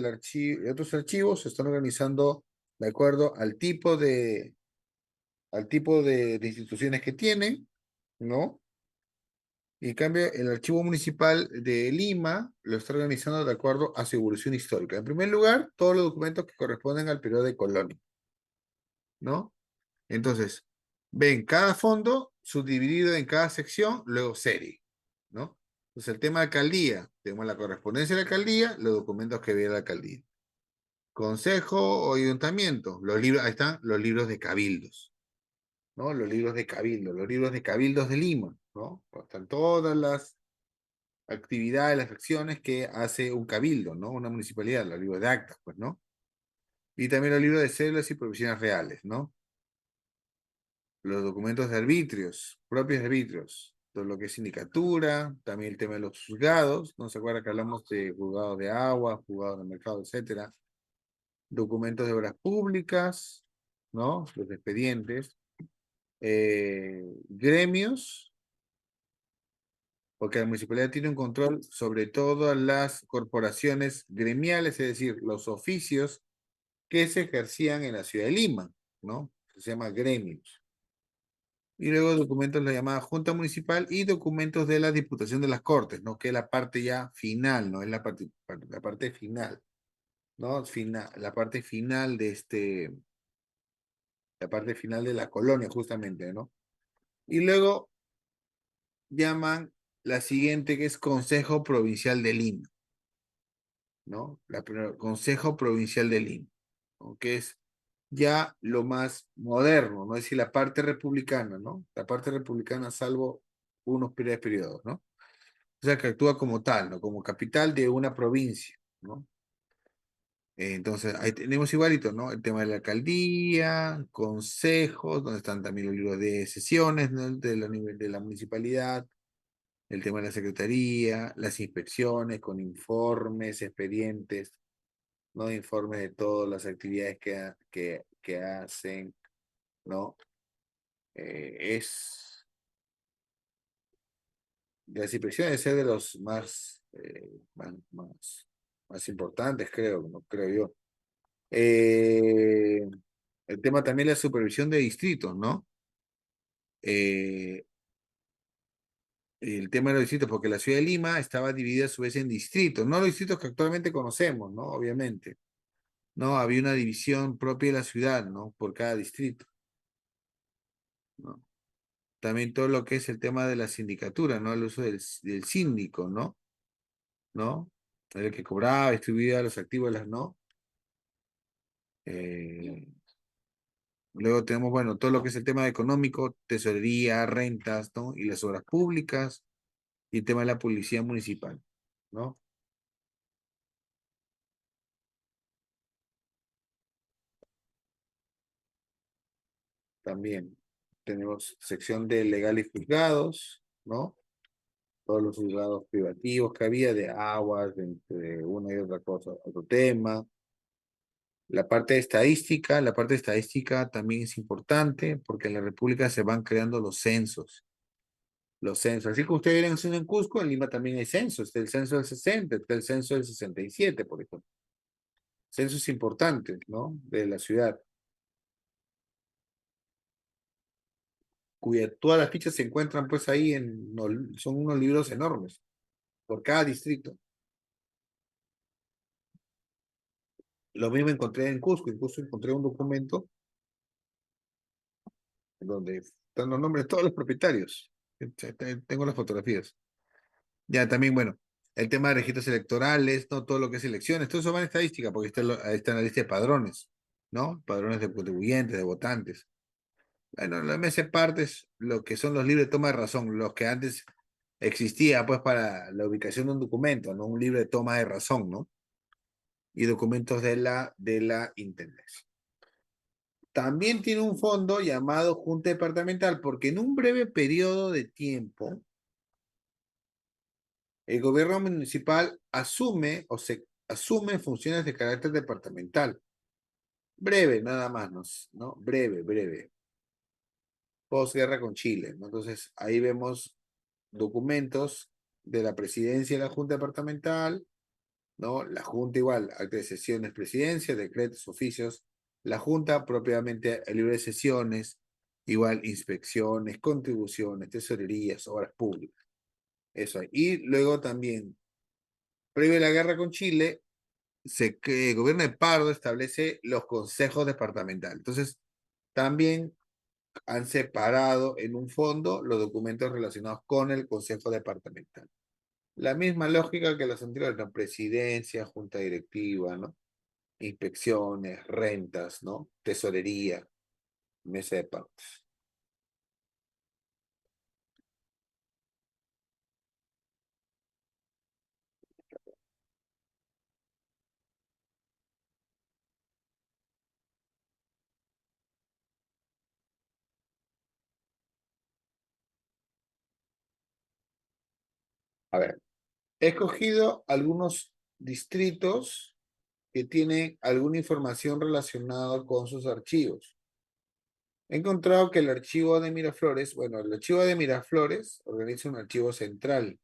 otros archivos se están organizando de acuerdo al tipo de instituciones que tienen, ¿no? Y en cambio, el Archivo Municipal de Lima lo está organizando de acuerdo a su evolución histórica. En primer lugar, todos los documentos que corresponden al periodo de colonia, ¿no? Entonces, ven cada fondo subdividido en cada sección, luego serie, ¿no? Entonces, el tema de alcaldía, tenemos la correspondencia de la alcaldía, los documentos que ve la alcaldía. Consejo o ayuntamiento, los libros, ahí están los libros de cabildos, ¿no? Los libros de cabildo, los libros de cabildos de Lima, ¿no? Están todas las actividades, las acciones que hace un cabildo, ¿no? Una municipalidad, los libros de actas, pues, ¿no? Y también los libros de cédulas y provisiones reales, ¿no? Los documentos de arbitrios, propios de arbitrios, todo lo que es sindicatura, también el tema de los juzgados, ¿no se acuerda que hablamos de juzgados de agua, juzgados de mercado, etcétera? Documentos de obras públicas, ¿no? Los expedientes, gremios, porque la municipalidad tiene un control sobre todas las corporaciones gremiales, es decir, los oficios que se ejercían en la ciudad de Lima, ¿no? Se llama gremios. Y luego documentos de la llamada Junta Municipal y documentos de la Diputación de las Cortes, ¿no? Que es la parte ya final, ¿no? Es la parte final, ¿no? La parte final la parte final de la colonia, justamente, ¿no? Y luego llaman la siguiente que es Consejo Provincial de Lima, ¿no? Consejo Provincial de Lima, ¿no? Que es ya lo más moderno, ¿no? Es decir, la parte republicana, ¿no? La parte republicana salvo unos breves periodos, ¿no? O sea, que actúa como tal, ¿no? Como capital de una provincia, ¿no? Entonces, ahí tenemos igualito, ¿no? El tema de la alcaldía, consejos, donde están también los libros de sesiones, ¿no? De la nivel de la municipalidad, el tema de la secretaría, las inspecciones con informes, expedientes, ¿no? Informes de todas las actividades que hacen, ¿no? Es, las inspecciones debe ser de los más importantes, creo, ¿no? Creo yo. Eh, el tema también de la supervisión de distritos, ¿no? eh, el tema de los distritos, porque la ciudad de Lima estaba dividida a su vez en distritos, no los distritos que actualmente conocemos, ¿no? Obviamente, ¿no? Había una división propia de la ciudad, ¿no? Por cada distrito, ¿no? También todo lo que es el tema de la sindicatura, ¿no? El uso del síndico, ¿no? ¿No? El que cobraba, distribuía los activos, las no. Eh, Luego tenemos, bueno, todo lo que es el tema económico, tesorería, rentas, ¿no? Y las obras públicas y el tema de la policía municipal, ¿no? También tenemos sección de legal y juzgados, ¿no? Todos los juzgados privativos que había de aguas, de entre una y otra cosa, otro tema. La parte estadística también es importante porque en la República se van creando los censos. Así que ustedes ven el censo en Cusco, en Lima también hay censos. Está el censo del 60, está el censo del 67, por ejemplo. Censos importantes, ¿no? De la ciudad, cuya todas las fichas se encuentran pues ahí son unos libros enormes, por cada distrito. Lo mismo encontré en Cusco, incluso encontré un documento donde están los nombres de todos los propietarios. Tengo las fotografías. Ya también, bueno, el tema de registros electorales, no todo lo que es elecciones, todo eso va en estadística, porque ahí está en la lista de padrones, ¿no? Padrones de contribuyentes, de votantes. Bueno, la MS partes, lo que son los libros de toma de razón, los que antes existía, pues, para la ubicación de un documento, ¿no? Un libro de toma de razón, ¿no? Y documentos de la Intendencia. También tiene un fondo llamado Junta Departamental, porque en un breve periodo de tiempo, el gobierno municipal asume o se asume funciones de carácter departamental. Breve, nada más, ¿no? Breve, breve. Posguerra con Chile, ¿no? Entonces, ahí vemos documentos de la presidencia de la Junta Departamental, ¿no? La Junta igual, acta de sesiones, presidencia, decretos, oficios. La Junta propiamente, el libro de sesiones, igual inspecciones, contribuciones, tesorerías, obras públicas. Eso hay. Y luego también, previo a la guerra con Chile, el gobierno de Pardo establece los consejos departamentales. Entonces, también han separado en un fondo los documentos relacionados con el consejo departamental. La misma lógica que las anteriores, ¿no? Presidencia, junta directiva, ¿no? Inspecciones, rentas, ¿no? Tesorería, mesa de partes. A ver, he escogido algunos distritos que tienen alguna información relacionada con sus archivos. He encontrado que el archivo de Miraflores, bueno, el archivo de Miraflores organiza un archivo central,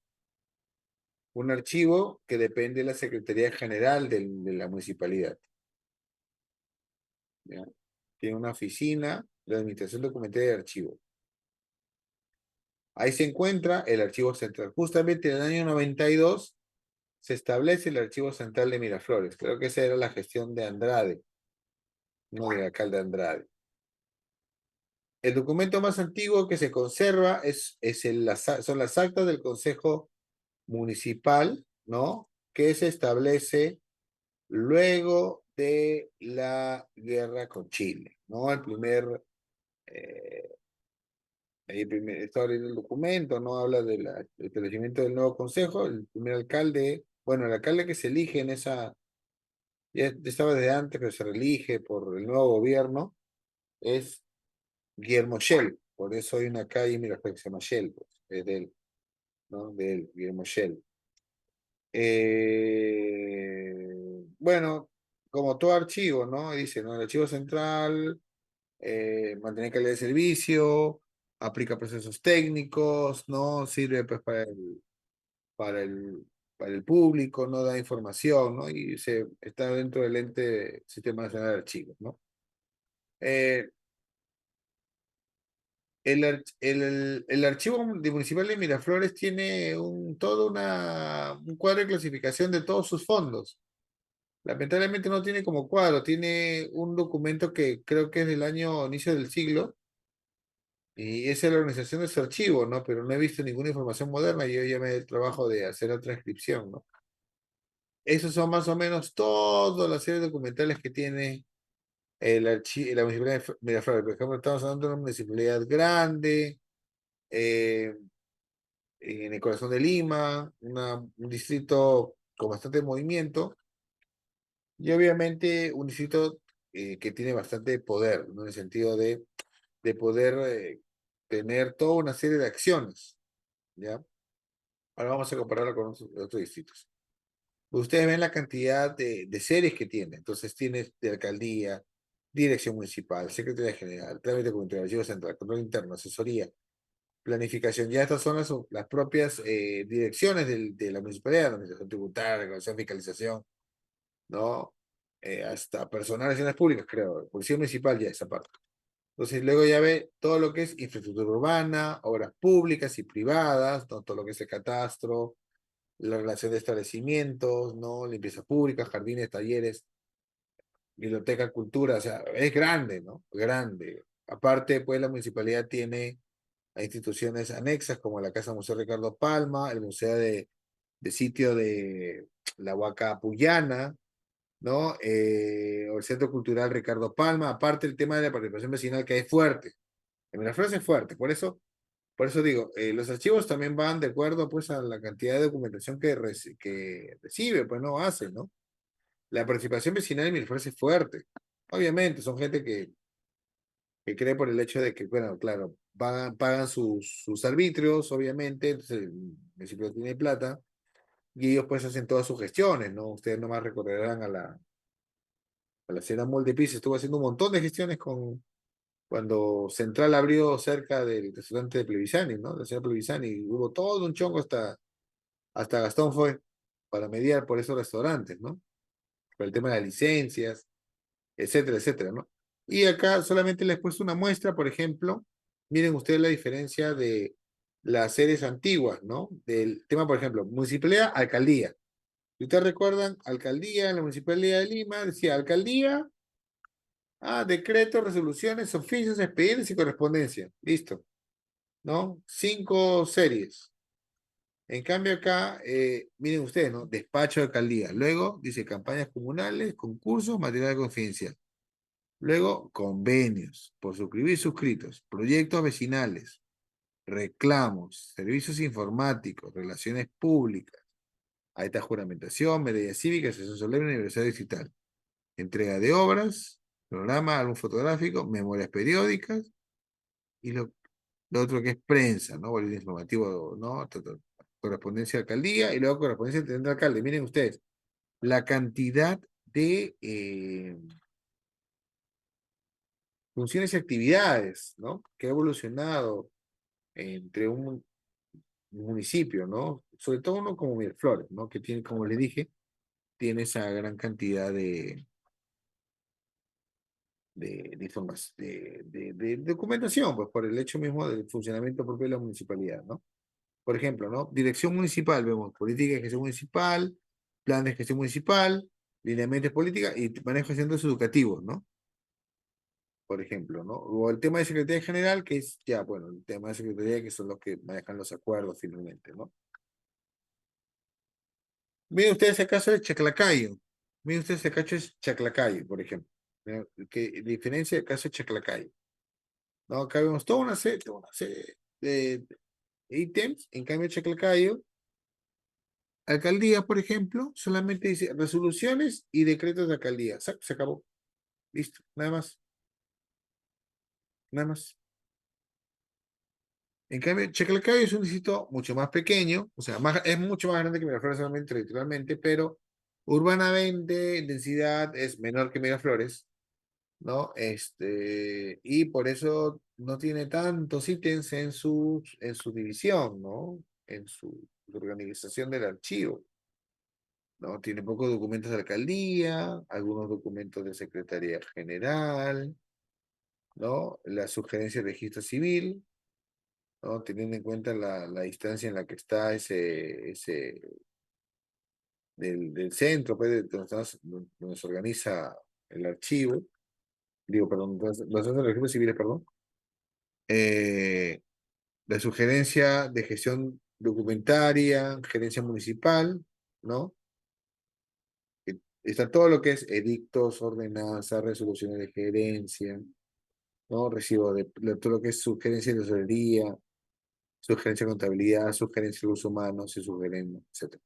un archivo que depende de la Secretaría General de la municipalidad. ¿Ya? Tiene una oficina de administración documentaria de archivo. Ahí se encuentra el archivo central. Justamente en el año 92 se establece el archivo central de Miraflores. Creo que esa era la gestión de Andrade, no del alcalde Andrade. El documento más antiguo que se conserva son las actas del Consejo Municipal, ¿no? Que se establece luego de la guerra con Chile, ¿no? Eh, está abriendo el documento, ¿no? Habla del establecimiento del nuevo consejo, el primer alcalde, bueno, el alcalde que se elige ya estaba desde antes, pero se reelige por el nuevo gobierno, es Guillermo Shell, por eso hay una calle, mira, que se llama Shell, pues, es de él, ¿no? De él, Guillermo Shell. Bueno, como todo archivo, ¿no? Dice, ¿no? El archivo central, mantener calidad de servicio, aplica procesos técnicos, ¿no? Sirve pues para el, para el público, no da información, ¿no? Y está dentro del ente Sistema Nacional de Archivos, ¿no? Eh, el archivo municipal de Miraflores tiene un cuadro de clasificación de todos sus fondos. Lamentablemente no tiene como cuadro, tiene un documento que creo que es del año inicio del siglo, y esa es la organización de su archivo, ¿no? Pero no he visto ninguna información moderna y yo ya me di el trabajo de hacer la transcripción, ¿no? Esos son más o menos todas las series documentales que tiene la municipalidad de Miraflores. Por ejemplo, estamos hablando de una municipalidad grande, eh, en el corazón de Lima, un distrito con bastante movimiento y obviamente un distrito que tiene bastante poder, ¿no? En el sentido de poder tener toda una serie de acciones, ¿ya? Ahora vamos a compararlo con otros distritos. Ustedes ven la cantidad de series que tiene. Entonces tiene de alcaldía, dirección municipal, secretaría general, trámite comunitario, archivo central, control interno, asesoría, planificación. Ya estas son las propias direcciones de la municipalidad, la administración tributaria, regulación, fiscalización, ¿no? Hasta personal de relaciones públicas, creo. Policía municipal ya esa parte. Entonces luego ya ve todo lo que es infraestructura urbana, obras públicas y privadas, ¿no? Todo lo que es el catastro, la relación de establecimientos, ¿no? Limpieza pública, jardines, talleres, biblioteca, cultura, o sea, es grande, ¿no? Grande. Aparte, pues la municipalidad tiene a instituciones anexas como la Casa Museo Ricardo Palma, el Museo de Sitio de la Huaca Puyana, ¿no? O el Centro Cultural Ricardo Palma, aparte el tema de la participación vecinal que es fuerte. En Miraflores es fuerte, por eso digo, los archivos también van de acuerdo pues a la cantidad de documentación que recibe, pues no hace, ¿no? La participación vecinal en Miraflores es fuerte. Obviamente, son gente que cree por el hecho de que, bueno, claro, pagan sus arbitrios, obviamente, entonces el municipio tiene plata, y ellos pues hacen todas sus gestiones, ¿no? Ustedes nomás recorrerán a la Hacienda Moldepiso, estuvo haciendo un montón de gestiones cuando Central abrió cerca del restaurante de Plevisani, ¿no? La señora Plevisani, hubo todo un chongo hasta Gastón fue para mediar por esos restaurantes, ¿no? Por el tema de las licencias, etcétera, etcétera, ¿no? Y acá solamente les he puesto una muestra, por ejemplo, miren ustedes la diferencia de las series antiguas, ¿no? Del tema, por ejemplo, municipalidad, alcaldía. Si ustedes recuerdan, alcaldía en la municipalidad de Lima, decía alcaldía, decretos, resoluciones, oficios, expedientes y correspondencia. Listo, ¿no? 5 series. En cambio acá, miren ustedes, ¿no? Despacho de alcaldía. Luego dice campañas comunales, concursos, material de confidencial. Luego, convenios por suscribir suscritos, proyectos vecinales, reclamos, servicios informáticos, relaciones públicas, acta juramentación, medalla cívica, sesión solemne, aniversario digital, entrega de obras, programa, álbum fotográfico, memorias periódicas y lo otro que es prensa, ¿no? Boletín informativo, ¿no? Correspondencia de alcaldía y luego correspondencia de alcalde. Miren ustedes, la cantidad de funciones y actividades, ¿no? Que ha evolucionado entre un municipio, ¿no? Sobre todo uno como Miraflores, ¿no? Que tiene, como le dije, tiene esa gran cantidad de documentación, pues por el hecho mismo del funcionamiento propio de la municipalidad, ¿no? Por ejemplo, ¿no? Dirección municipal, vemos política de gestión municipal, plan de gestión municipal, lineamientos de política y manejo de centros educativos, ¿no? Por ejemplo, ¿no? O el tema de Secretaría General, que es ya, bueno, el tema de Secretaría, que son los que manejan los acuerdos finalmente, ¿no? Miren ustedes el caso de Chaclacayo. Miren ustedes el caso de Chaclacayo, por ejemplo. ¿No? Que diferencia del caso de Chaclacayo. ¿No? Acá vemos toda una serie de ítems. En cambio, Chaclacayo, alcaldía, por ejemplo, solamente dice resoluciones y decretos de alcaldía. Se acabó. Listo. Nada más. Nada más. En cambio, Chaclacayo es un distrito mucho más pequeño, o sea, es mucho más grande que Miraflores solamente territorialmente, pero urbanamente, en densidad es menor que Miraflores, ¿no? Y por eso no tiene tantos ítems en su división, ¿no? En su organización del archivo, ¿no? Tiene pocos documentos de alcaldía, algunos documentos de Secretaría General, ¿no? La sugerencia de registro civil. ¿no? Teniendo en cuenta la distancia en la que está del centro, pues, donde se organiza el archivo, digo, perdón, donde se hacen los registros civiles, perdón. Eh, la sugerencia de gestión documentaria, gerencia municipal, ¿no? Está todo lo que es edictos, ordenanzas, resoluciones de gerencia, ¿no? Recibo todo lo que es sugerencia de tesorería, sugerencia de contabilidad, sugerencia de recursos humanos y sugerencia, etc.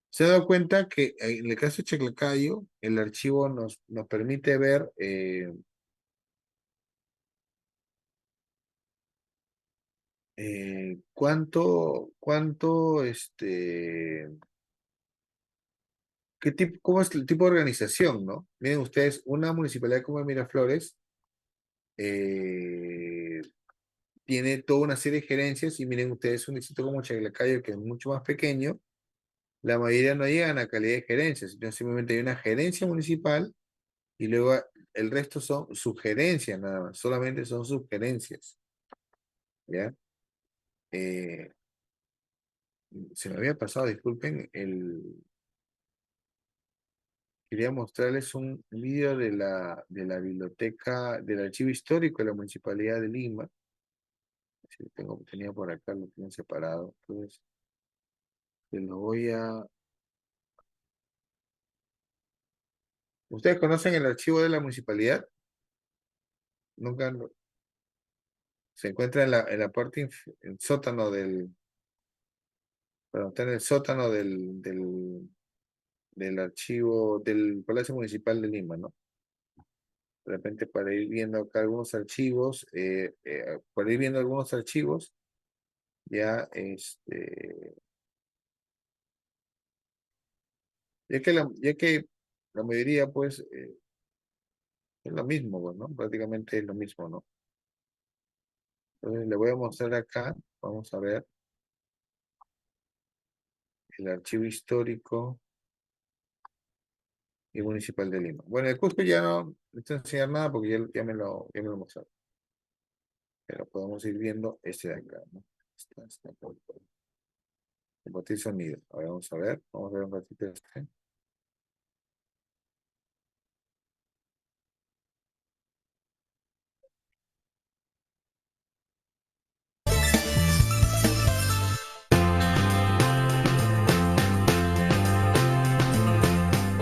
Se ha dado cuenta que en el caso de Chaclacayo, el archivo nos permite ver cómo es el tipo de organización, ¿no? Miren ustedes, una municipalidad como Miraflores eh, tiene toda una serie de gerencias y miren ustedes, un distrito como Chaclacayo, que es mucho más pequeño, la mayoría no llegan a calidad de gerencias, sino simplemente hay una gerencia municipal y luego el resto son sugerencias nada más, solamente son sugerencias, ¿ya? Eh, se me había pasado, disculpen, quería mostrarles un vídeo de la biblioteca, del archivo histórico de la Municipalidad de Lima. Si tenía por acá, lo tengo separado. Entonces, te lo voy a... ¿Ustedes conocen el archivo de la municipalidad? Nunca se encuentra en la parte en sótano perdón, está en el sótano del archivo del Palacio Municipal de Lima, ¿no? De repente para ir viendo acá algunos archivos, para ir viendo algunos archivos, ya ya que la mayoría pues es lo mismo, pues, ¿no? Prácticamente es lo mismo, ¿no? Entonces le voy a mostrar acá, vamos a ver el archivo histórico y municipal de Lima. Bueno, el Cusco ya no les voy a enseñar nada porque ya me lo mostraron. Pero podemos ir viendo este de acá, ¿no? Compartir sonido. Ahora vamos a ver un ratito este.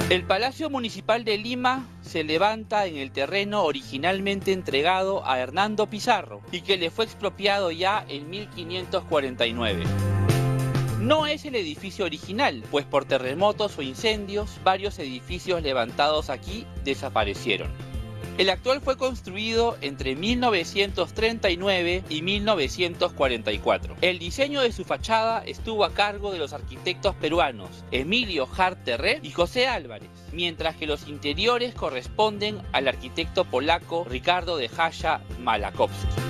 El Palacio Municipal de Lima se levanta en el terreno originalmente entregado a Hernando Pizarro y que le fue expropiado ya en 1549. No es el edificio original, pues por terremotos o incendios, varios edificios levantados aquí desaparecieron. El actual fue construido entre 1939 y 1944. El diseño de su fachada estuvo a cargo de los arquitectos peruanos Emilio Hart Terré y José Álvarez, mientras que los interiores corresponden al arquitecto polaco Ricardo de Jasza Malakowski.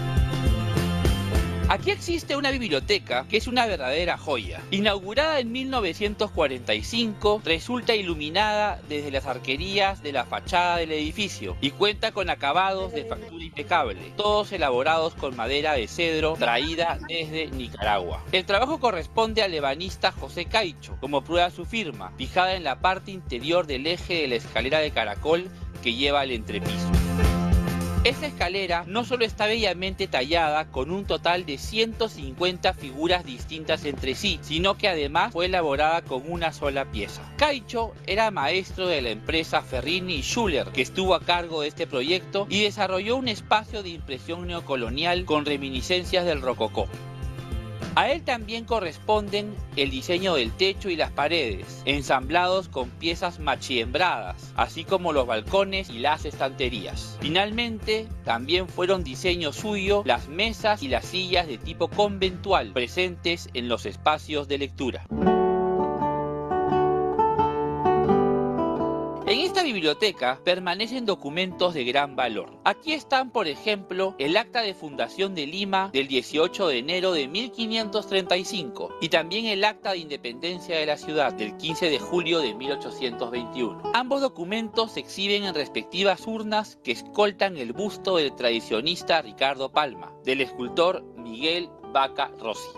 Aquí existe una biblioteca que es una verdadera joya. Inaugurada en 1945, resulta iluminada desde las arquerías de la fachada del edificio y cuenta con acabados de factura impecable, todos elaborados con madera de cedro traída desde Nicaragua. El trabajo corresponde al ebanista José Caicho, como prueba su firma, fijada en la parte interior del eje de la escalera de caracol que lleva al entrepiso. Esta escalera no solo está bellamente tallada con un total de 150 figuras distintas entre sí, sino que además fue elaborada con una sola pieza. Caicho era maestro de la empresa Ferrini Schuller, que estuvo a cargo de este proyecto y desarrolló un espacio de impresión neocolonial con reminiscencias del rococó. A él también corresponden el diseño del techo y las paredes, ensamblados con piezas machiembradas, así como los balcones y las estanterías. Finalmente, también fueron diseño suyo las mesas y las sillas de tipo conventual presentes en los espacios de lectura. En esta biblioteca permanecen documentos de gran valor. Aquí están, por ejemplo, el acta de fundación de Lima del 18 de enero de 1535 y también el acta de independencia de la ciudad del 15 de julio de 1821. Ambos documentos se exhiben en respectivas urnas que escoltan el busto del tradicionista Ricardo Palma, del escultor Miguel Vaca Rossi.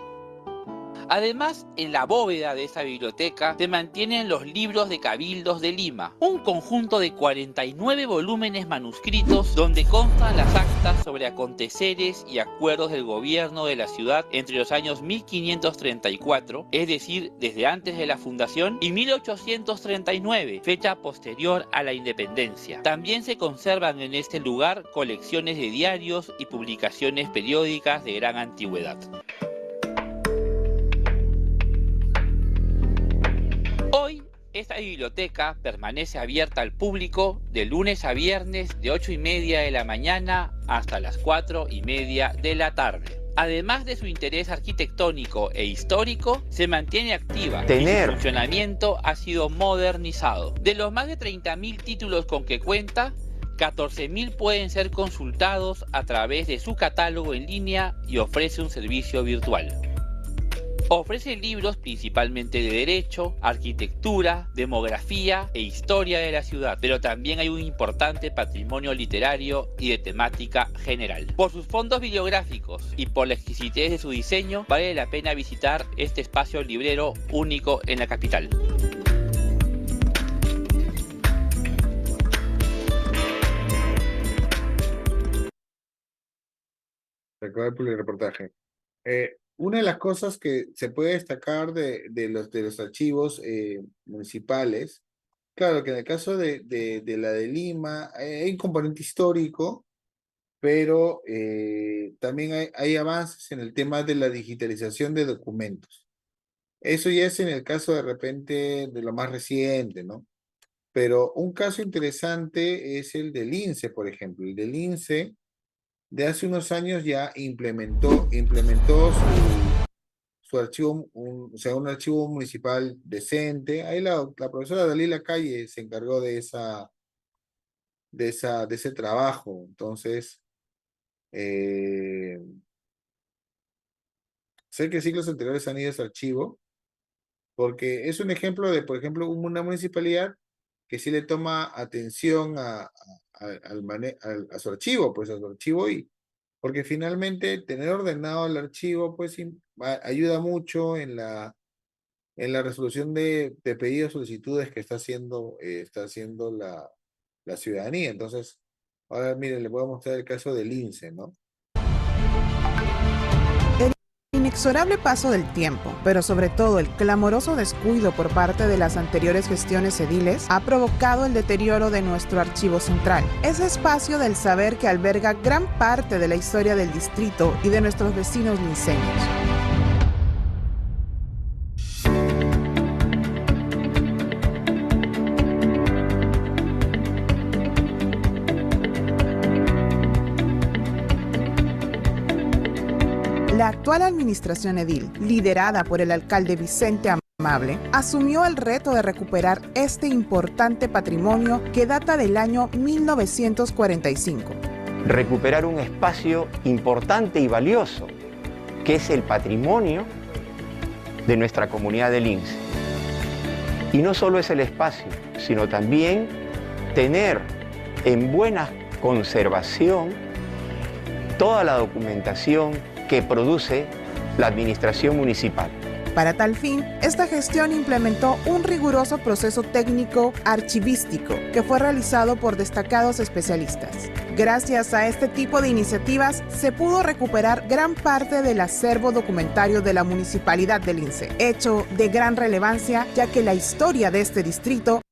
Además, en la bóveda de esa biblioteca se mantienen los libros de cabildos de Lima, un conjunto de 49 volúmenes manuscritos donde constan las actas sobre aconteceres y acuerdos del gobierno de la ciudad entre los años 1534, es decir, desde antes de la fundación, y 1839, fecha posterior a la independencia. También se conservan en este lugar colecciones de diarios y publicaciones periódicas de gran antigüedad. Hoy, esta biblioteca permanece abierta al público de lunes a viernes de 8:30 de la mañana hasta las 4:30 de la tarde. Además de su interés arquitectónico e histórico, se mantiene activa y su funcionamiento ha sido modernizado. De los más de 30.000 títulos con que cuenta, 14.000 pueden ser consultados a través de su catálogo en línea y ofrece un servicio virtual. Ofrece libros principalmente de derecho, arquitectura, demografía e historia de la ciudad, pero también hay un importante patrimonio literario y de temática general. Por sus fondos bibliográficos y por la exquisitez de su diseño, vale la pena visitar este espacio librero único en la capital.
Recuerda el reportaje. Una de las cosas que se puede destacar de los archivos municipales, claro que en el caso de la de Lima hay un componente histórico, pero también hay avances en el tema de la digitalización de documentos. Eso ya es en el caso de repente de lo más reciente, ¿no? Pero un caso interesante es el del INSE, por ejemplo. El del INSE de hace unos años ya implementó su archivo, o sea, un archivo municipal decente. Ahí la profesora Dalila Calle se encargó de ese trabajo. Entonces, sé que ciclos anteriores han ido a ese archivo, porque es un ejemplo de, por ejemplo, una municipalidad que sí le toma atención a su archivo, pues a su archivo, y porque finalmente tener ordenado el archivo pues ayuda mucho en la resolución de pedidos, solicitudes que está haciendo la ciudadanía. Entonces, ahora miren, le voy a mostrar el caso del INSE, ¿no?
El inexorable paso del tiempo, pero sobre todo el clamoroso descuido por parte de las anteriores gestiones ediles, ha provocado el deterioro de nuestro archivo central, ese espacio del saber que alberga gran parte de la historia del distrito y de nuestros vecinos linceños. La actual administración edil, liderada por el alcalde Vicente Amable, asumió el reto de recuperar este importante patrimonio que data del año 1945.
Recuperar un espacio importante y valioso, que es el patrimonio de nuestra comunidad del INSE. Y no solo es el espacio, sino también tener en buena conservación toda la documentación que produce la administración municipal.
Para tal fin, esta gestión implementó un riguroso proceso técnico archivístico que fue realizado por destacados especialistas. Gracias a este tipo de iniciativas, se pudo recuperar gran parte del acervo documentario de la Municipalidad del INSE, hecho de gran relevancia ya que la historia de este distrito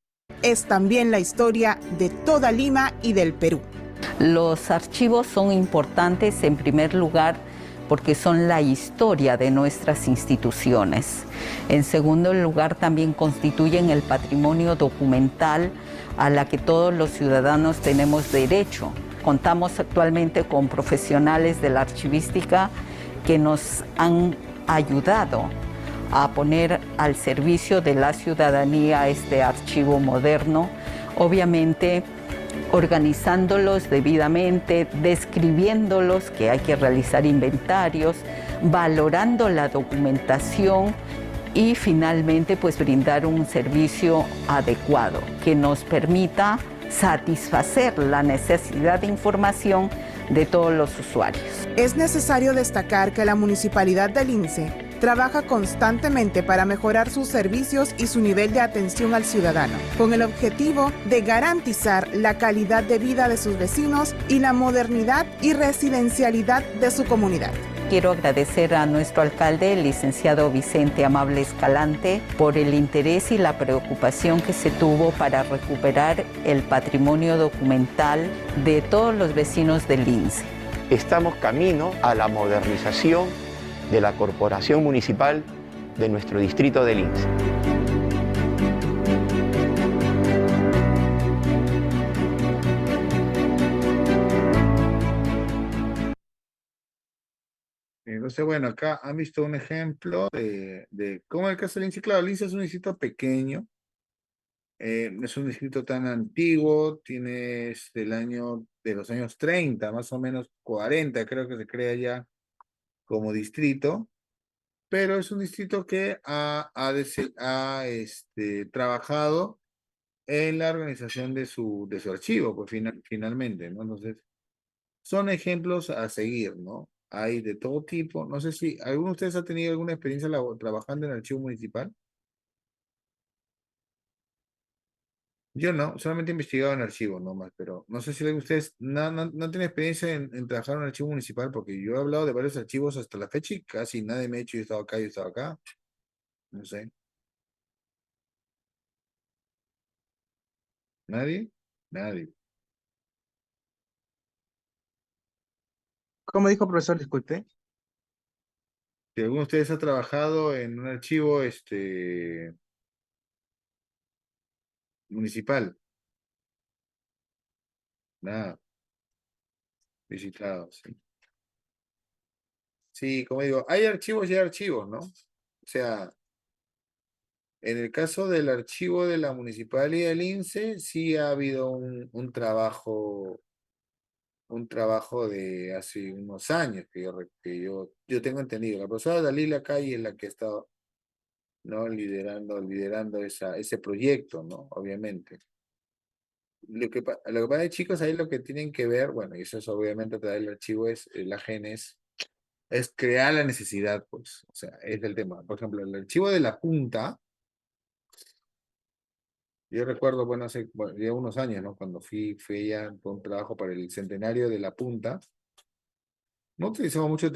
es también la historia de toda Lima y del Perú.
Los archivos son importantes en primer lugar porque son la historia de nuestras instituciones. En segundo lugar, también constituyen el patrimonio documental a la que todos los ciudadanos tenemos derecho. Contamos actualmente con profesionales de la archivística que nos han ayudado a poner al servicio de la ciudadanía este archivo moderno, obviamente organizándolos debidamente, describiéndolos, que hay que realizar inventarios, valorando la documentación y finalmente pues brindar un servicio adecuado que nos permita satisfacer la necesidad de información de todos los usuarios.
Es necesario destacar que la Municipalidad de Lince trabaja constantemente para mejorar sus servicios y su nivel de atención al ciudadano, con el objetivo de garantizar la calidad de vida de sus vecinos y la modernidad y residencialidad de su comunidad.
Quiero agradecer a nuestro alcalde, el licenciado Vicente Amable Escalante, por el interés y la preocupación que se tuvo para recuperar el patrimonio documental de todos los vecinos de Lince.
Estamos camino a la modernización de la corporación municipal de nuestro distrito de Lince.
Entonces, bueno, acá han visto un ejemplo de cómo en el caso de Lince, claro, Lince es un distrito pequeño, no es un distrito tan antiguo, tiene de los años 30, más o menos 40, creo que se crea ya como distrito, pero es un distrito que ha trabajado en la organización de su archivo, pues finalmente, ¿no? Entonces, son ejemplos a seguir, ¿no? Hay de todo tipo. No sé si alguno de ustedes ha tenido alguna experiencia trabajando en el archivo municipal. Yo no, solamente he investigado en archivos nomás, pero no sé si alguno de ustedes no tiene experiencia en trabajar en un archivo municipal, porque yo he hablado de varios archivos hasta la fecha y casi nadie me ha hecho yo estaba acá, yo estaba acá. No sé. ¿Nadie? Nadie.
¿Cómo dijo profesor? Disculpe.
Si alguno de ustedes ha trabajado en un archivo municipal, nada, visitado, sí. Sí, como digo, hay archivos y hay archivos, ¿no? O sea, en el caso del archivo de la Municipalidad del Lince, sí ha habido un trabajo de hace unos años que yo tengo entendido. La profesora Dalila Calle es la que ha estado, ¿no? liderando ese proyecto, ¿no? Obviamente. Lo que pasa, chicos, ahí lo que tienen que ver, bueno, y eso es obviamente a través del archivo, la GENES, es crear la necesidad, pues, o sea, es el tema. Por ejemplo, el archivo de la Punta, yo recuerdo, bueno, ya unos años, ¿no? Cuando fui ya por un trabajo para el centenario de la Punta, no utilizaba muchos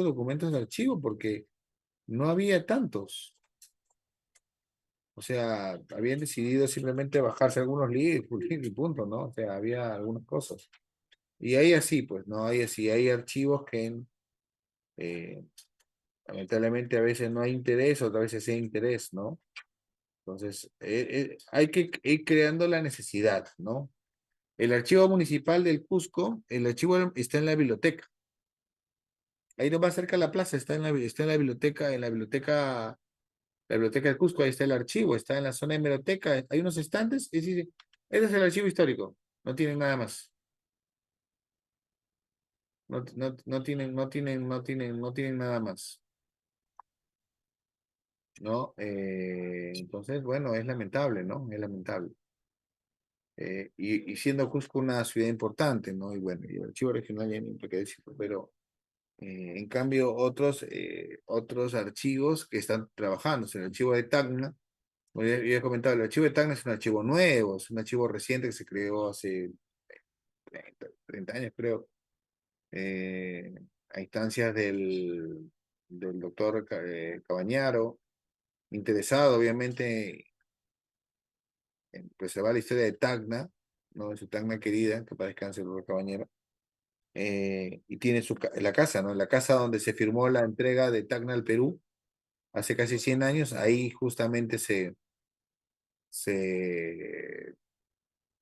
documentos de archivo porque no había tantos. O sea, habían decidido simplemente bajarse algunos libros y punto, ¿no? O sea, había algunas cosas. Y ahí así, pues, ¿no? Ahí así, hay archivos que eh, lamentablemente a veces no hay interés, otras veces sí hay interés, ¿no? Entonces, hay que ir creando la necesidad, ¿no? El archivo municipal del Cusco, el archivo está en la biblioteca. Ahí no va cerca de la plaza, está en la biblioteca, la biblioteca del Cusco, ahí está el archivo, está en la zona de hemeroteca, hay unos estantes y dice, este es el archivo histórico, no tienen nada más. No tienen nada más. ¿No? Entonces, bueno, es lamentable, ¿no? Es lamentable. Y siendo Cusco una ciudad importante, ¿no? Y bueno, y el archivo regional ya ni qué decirlo, pero en cambio otros archivos que están trabajando, o sea, el archivo de Tacna, como ya he comentado, el archivo de Tacna es un archivo nuevo, es un archivo reciente que se creó hace 30 años, creo, a instancias del doctor Cabañaro, interesado obviamente en preservar la historia de Tacna, ¿no? De su Tacna querida, que para descanse el doctor Cabañero, y tiene la casa, ¿no? La casa donde se firmó la entrega de Tacna al Perú hace casi 100 años, ahí justamente se, se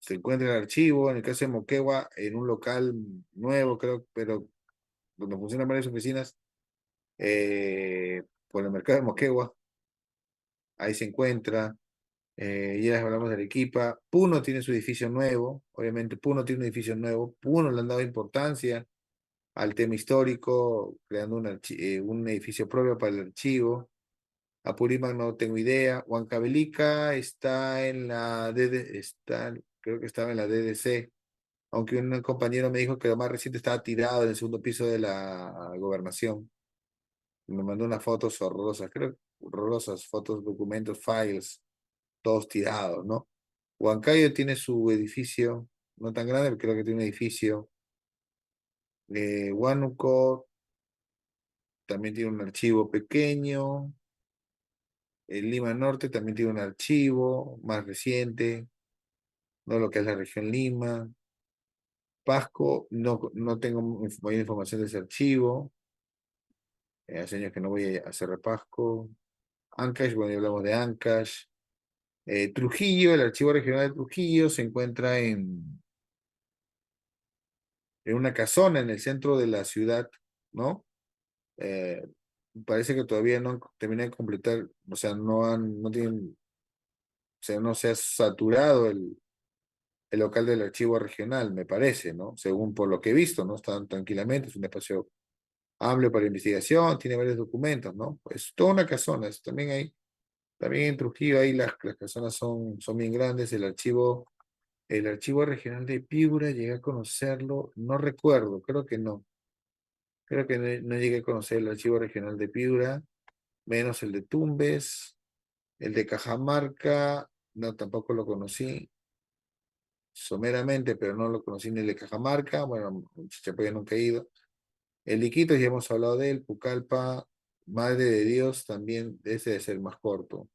encuentra el archivo, en el caso de Moquegua, en un local nuevo, creo, pero donde funcionan varias oficinas, por el mercado de Moquegua, ahí se encuentra. Ya les hablamos de Arequipa. Puno tiene su edificio nuevo, obviamente Puno tiene un edificio nuevo. Puno le han dado importancia al tema histórico, creando un edificio propio para el archivo. Apurímac no tengo idea. Huancavelica está en la creo que estaba en la DDC, aunque un compañero me dijo que lo más reciente estaba tirado en el segundo piso de la gobernación. Me mandó unas fotos horrorosas, creo, horrorosas, fotos, documentos, files, todos tirados, ¿no? Huancayo tiene su edificio, no tan grande, pero creo que tiene un edificio. Huánuco también tiene un archivo pequeño. Lima Norte también tiene un archivo más reciente, no lo que es la región Lima. Pasco, no tengo mayor información de ese archivo. Hace años que no voy a Cerro Pasco. Ancash, bueno, ya hablamos de Ancash. Trujillo, el archivo regional de Trujillo se encuentra en una casona en el centro de la ciudad, ¿no? Eh, Parece que todavía no terminan de completar, o sea, no tienen, o sea, no se ha saturado el local del archivo regional, me parece, ¿no? Según por lo que he visto, ¿no? Están tranquilamente, es un espacio amplio para investigación, tiene varios documentos, ¿no? Pues toda una casona, también en Trujillo ahí las casonas son bien grandes, el archivo regional de Piura, llegué a conocerlo, no recuerdo, creo que no llegué a conocer el archivo regional de Piura, menos el de Tumbes, el de Cajamarca, no, tampoco lo conocí, someramente, pero no lo conocí ni el de Cajamarca, bueno, Chachapoya nunca he ido. El Iquitos, ya hemos hablado de él, Pucallpa, Madre de Dios, también ese debe ser más corto.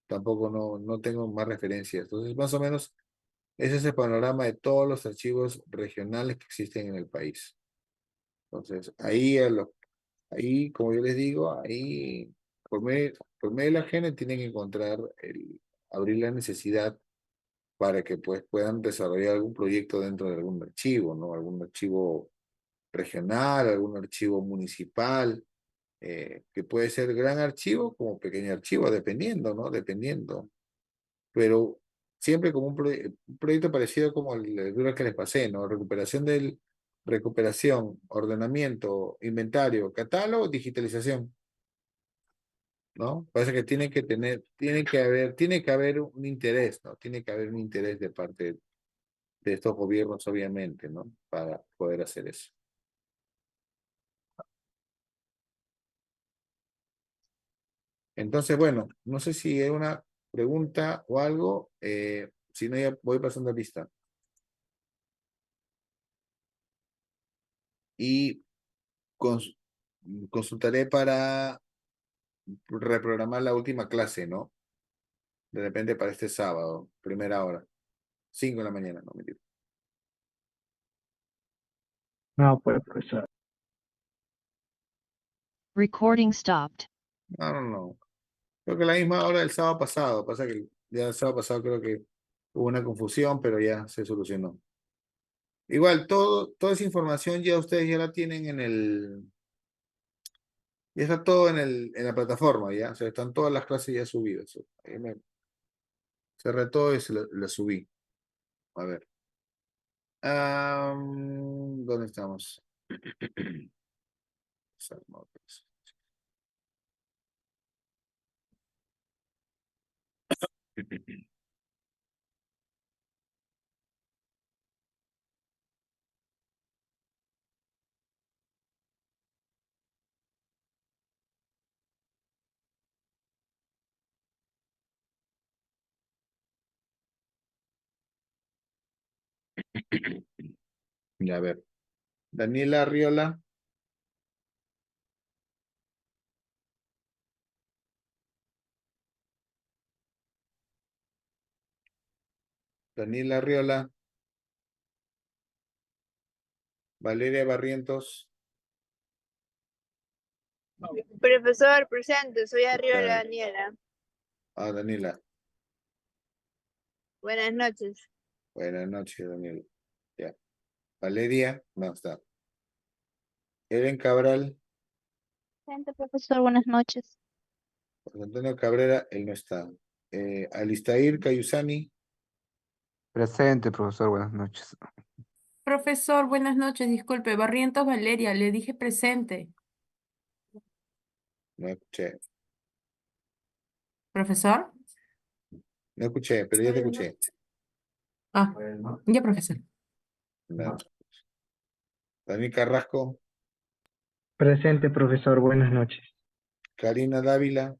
Tampoco no tengo más referencias. Entonces, más o menos, ese es el panorama de todos los archivos regionales que existen en el país. Entonces, ahí, como yo les digo, ahí, por medio de la gente tienen que encontrar, abrir la necesidad para que pues puedan desarrollar algún proyecto dentro de algún archivo, ¿no? Algún archivo regional, algún archivo municipal, que puede ser gran archivo como pequeño archivo, dependiendo, ¿no? Dependiendo. Pero siempre como un proyecto parecido como el que les pasé, ¿no? Recuperación, ordenamiento, inventario, catálogo, digitalización, ¿no? Parece que tiene que haber un interés, ¿no? Tiene que haber un interés de parte de estos gobiernos, obviamente, ¿no? Para poder hacer eso. Entonces, bueno, no sé si hay una pregunta o algo, si no ya voy pasando lista. Y cons- consultaré para reprogramar la última clase, ¿no? De repente para este sábado, primera hora, 5 de la mañana, no mentira.
No, pues, profesor.
Recording stopped.
No. Creo que la misma hora del sábado pasado, pasa que ya el sábado pasado creo que hubo una confusión, pero ya se solucionó. Igual, toda esa información ya ustedes ya la tienen ya está todo en la plataforma, ya, o sea, están todas las clases ya subidas. Ahí cerré todo y la subí. A ver. ¿Dónde estamos? Ya, a ver. Daniela Arriola. Daniela Arriola. Valeria Barrientos.
Profesor, presente, soy Arriola
Ya.
Daniela.
Daniela.
Buenas noches.
Buenas noches, Daniela. Ya. Valeria, no está. Eren Cabral.
Presente, profesor, buenas noches.
José Antonio Cabrera, él no está. Alistair Cayusani.
Presente, profesor, buenas noches.
Profesor, buenas noches. Disculpe, Barrientos Valeria, le dije presente.
No escuché.
¿Profesor?
No escuché, pero ya te escuché.
Ah, ya, profesor.
Nada. Daniel Carrasco,
Presente, profesor. Buenas noches.
Karina Dávila,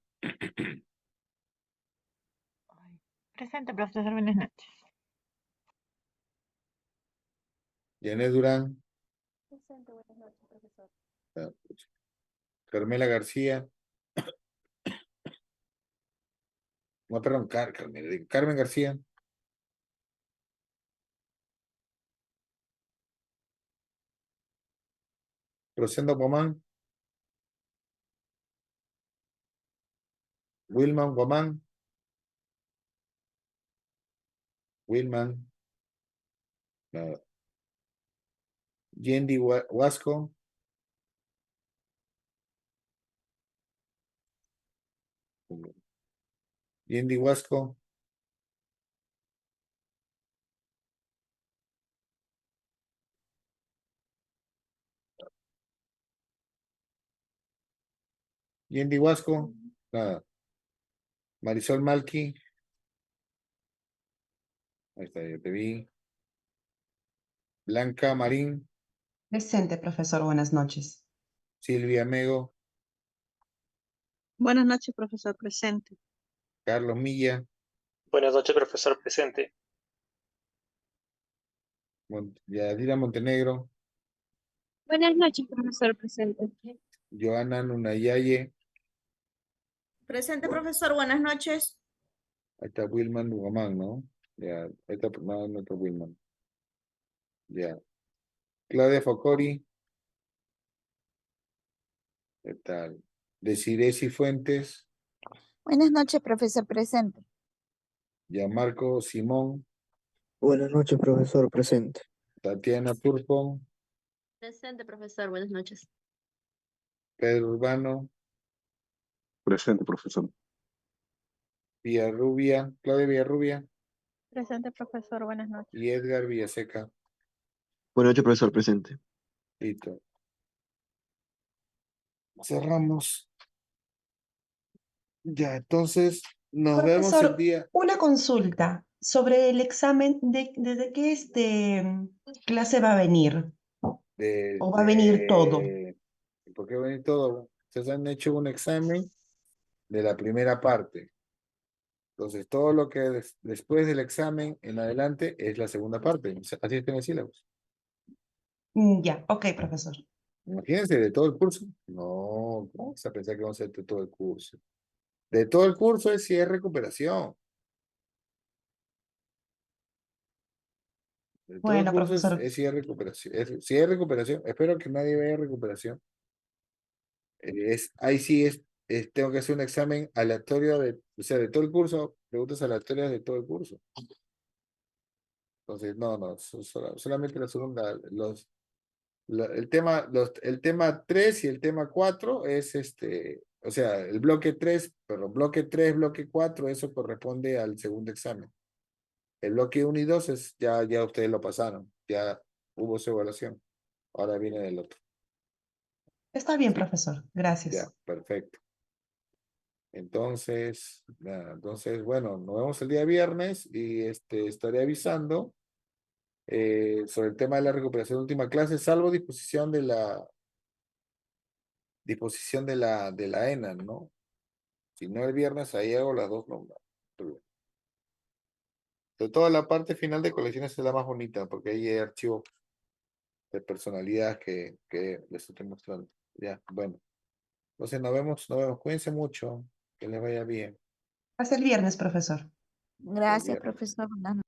Presente, profesor. Buenas noches.
Janet Durán,
Presente, buenas noches, profesor.
Carmela García, no, perdón, Carmen García, Rosendo Guamán, Wilman Guamán, Wilman, nada. Yendi Huasco, Yendi Huasco, Yendi Huasco, nada. Marisol Malqui, ahí está, ya te vi. Blanca Marín,
Presente, profesor. Buenas noches.
Silvia Mego,
Buenas noches, profesor. Presente.
Carlos Milla,
Buenas noches, profesor presente.
Yadira Montenegro,
Buenas noches, profesor. Presente.
Joana Nunayaye,
Presente, profesor. Buenas noches.
ahí está Wilman Guamán, ¿no? Ya, ahí está, no está Wilman. Ya. Claudia Focori, ¿qué tal? Desiree Cifuentes,
Buenas noches, profesor presente.
Marco Simón,
Buenas noches, profesor. Presente.
Tatiana Turpon,
Presente, profesor. Buenas noches.
Pedro Urbano,
Presente, profesor.
Villarrubia, Claudia Villarrubia
Presente, profesor. Buenas noches.
y Edgar Villaseca.
Buenas noches, profesor. Presente.
Listo. Cerramos. Ya, entonces nos vemos el
Profesor,
día
una consulta sobre el examen ¿desde qué clase va a venir?
de,
¿O va a venir todo?
¿por qué venir todo? Ustedes han hecho un examen de la primera parte. Entonces, todo lo que después del examen en adelante es la segunda parte. Así está en el sílabus.
Ya, ok, profesor.
Imagínense, de todo el curso. No, ¿cómo vas a pensar que vamos a hacer de todo el curso? De todo el curso es si es recuperación. De todo el
Bueno,
curso
profesor.
es si es recuperación. Si es recuperación, espero que nadie vea recuperación. Ahí sí tengo que hacer un examen aleatorio o sea, de todo el curso, preguntas aleatorias de todo el curso. Entonces, no, solamente la segunda, el tema 3 y el tema 4 es o sea, el bloque 3, pero bloque 3, bloque 4, eso corresponde al segundo examen. El bloque 1 y 2 ya ustedes lo pasaron, ya hubo su evaluación. Ahora viene el otro.
Está bien,
Sí.
profesor. Gracias.
Ya, perfecto. Entonces, bueno, nos vemos el día viernes y estaré avisando sobre el tema de la recuperación de última clase, salvo disposición de la ENA, ¿no? Si no el viernes, ahí hago las dos nombres. De toda la parte final de colecciones es la más bonita, porque ahí hay archivos de personalidad que les estoy mostrando. Ya, bueno. Entonces nos vemos. Cuídense mucho, que les vaya bien.
Hasta el viernes, profesor.
Gracias,
viernes.
profesor. Buenas noches.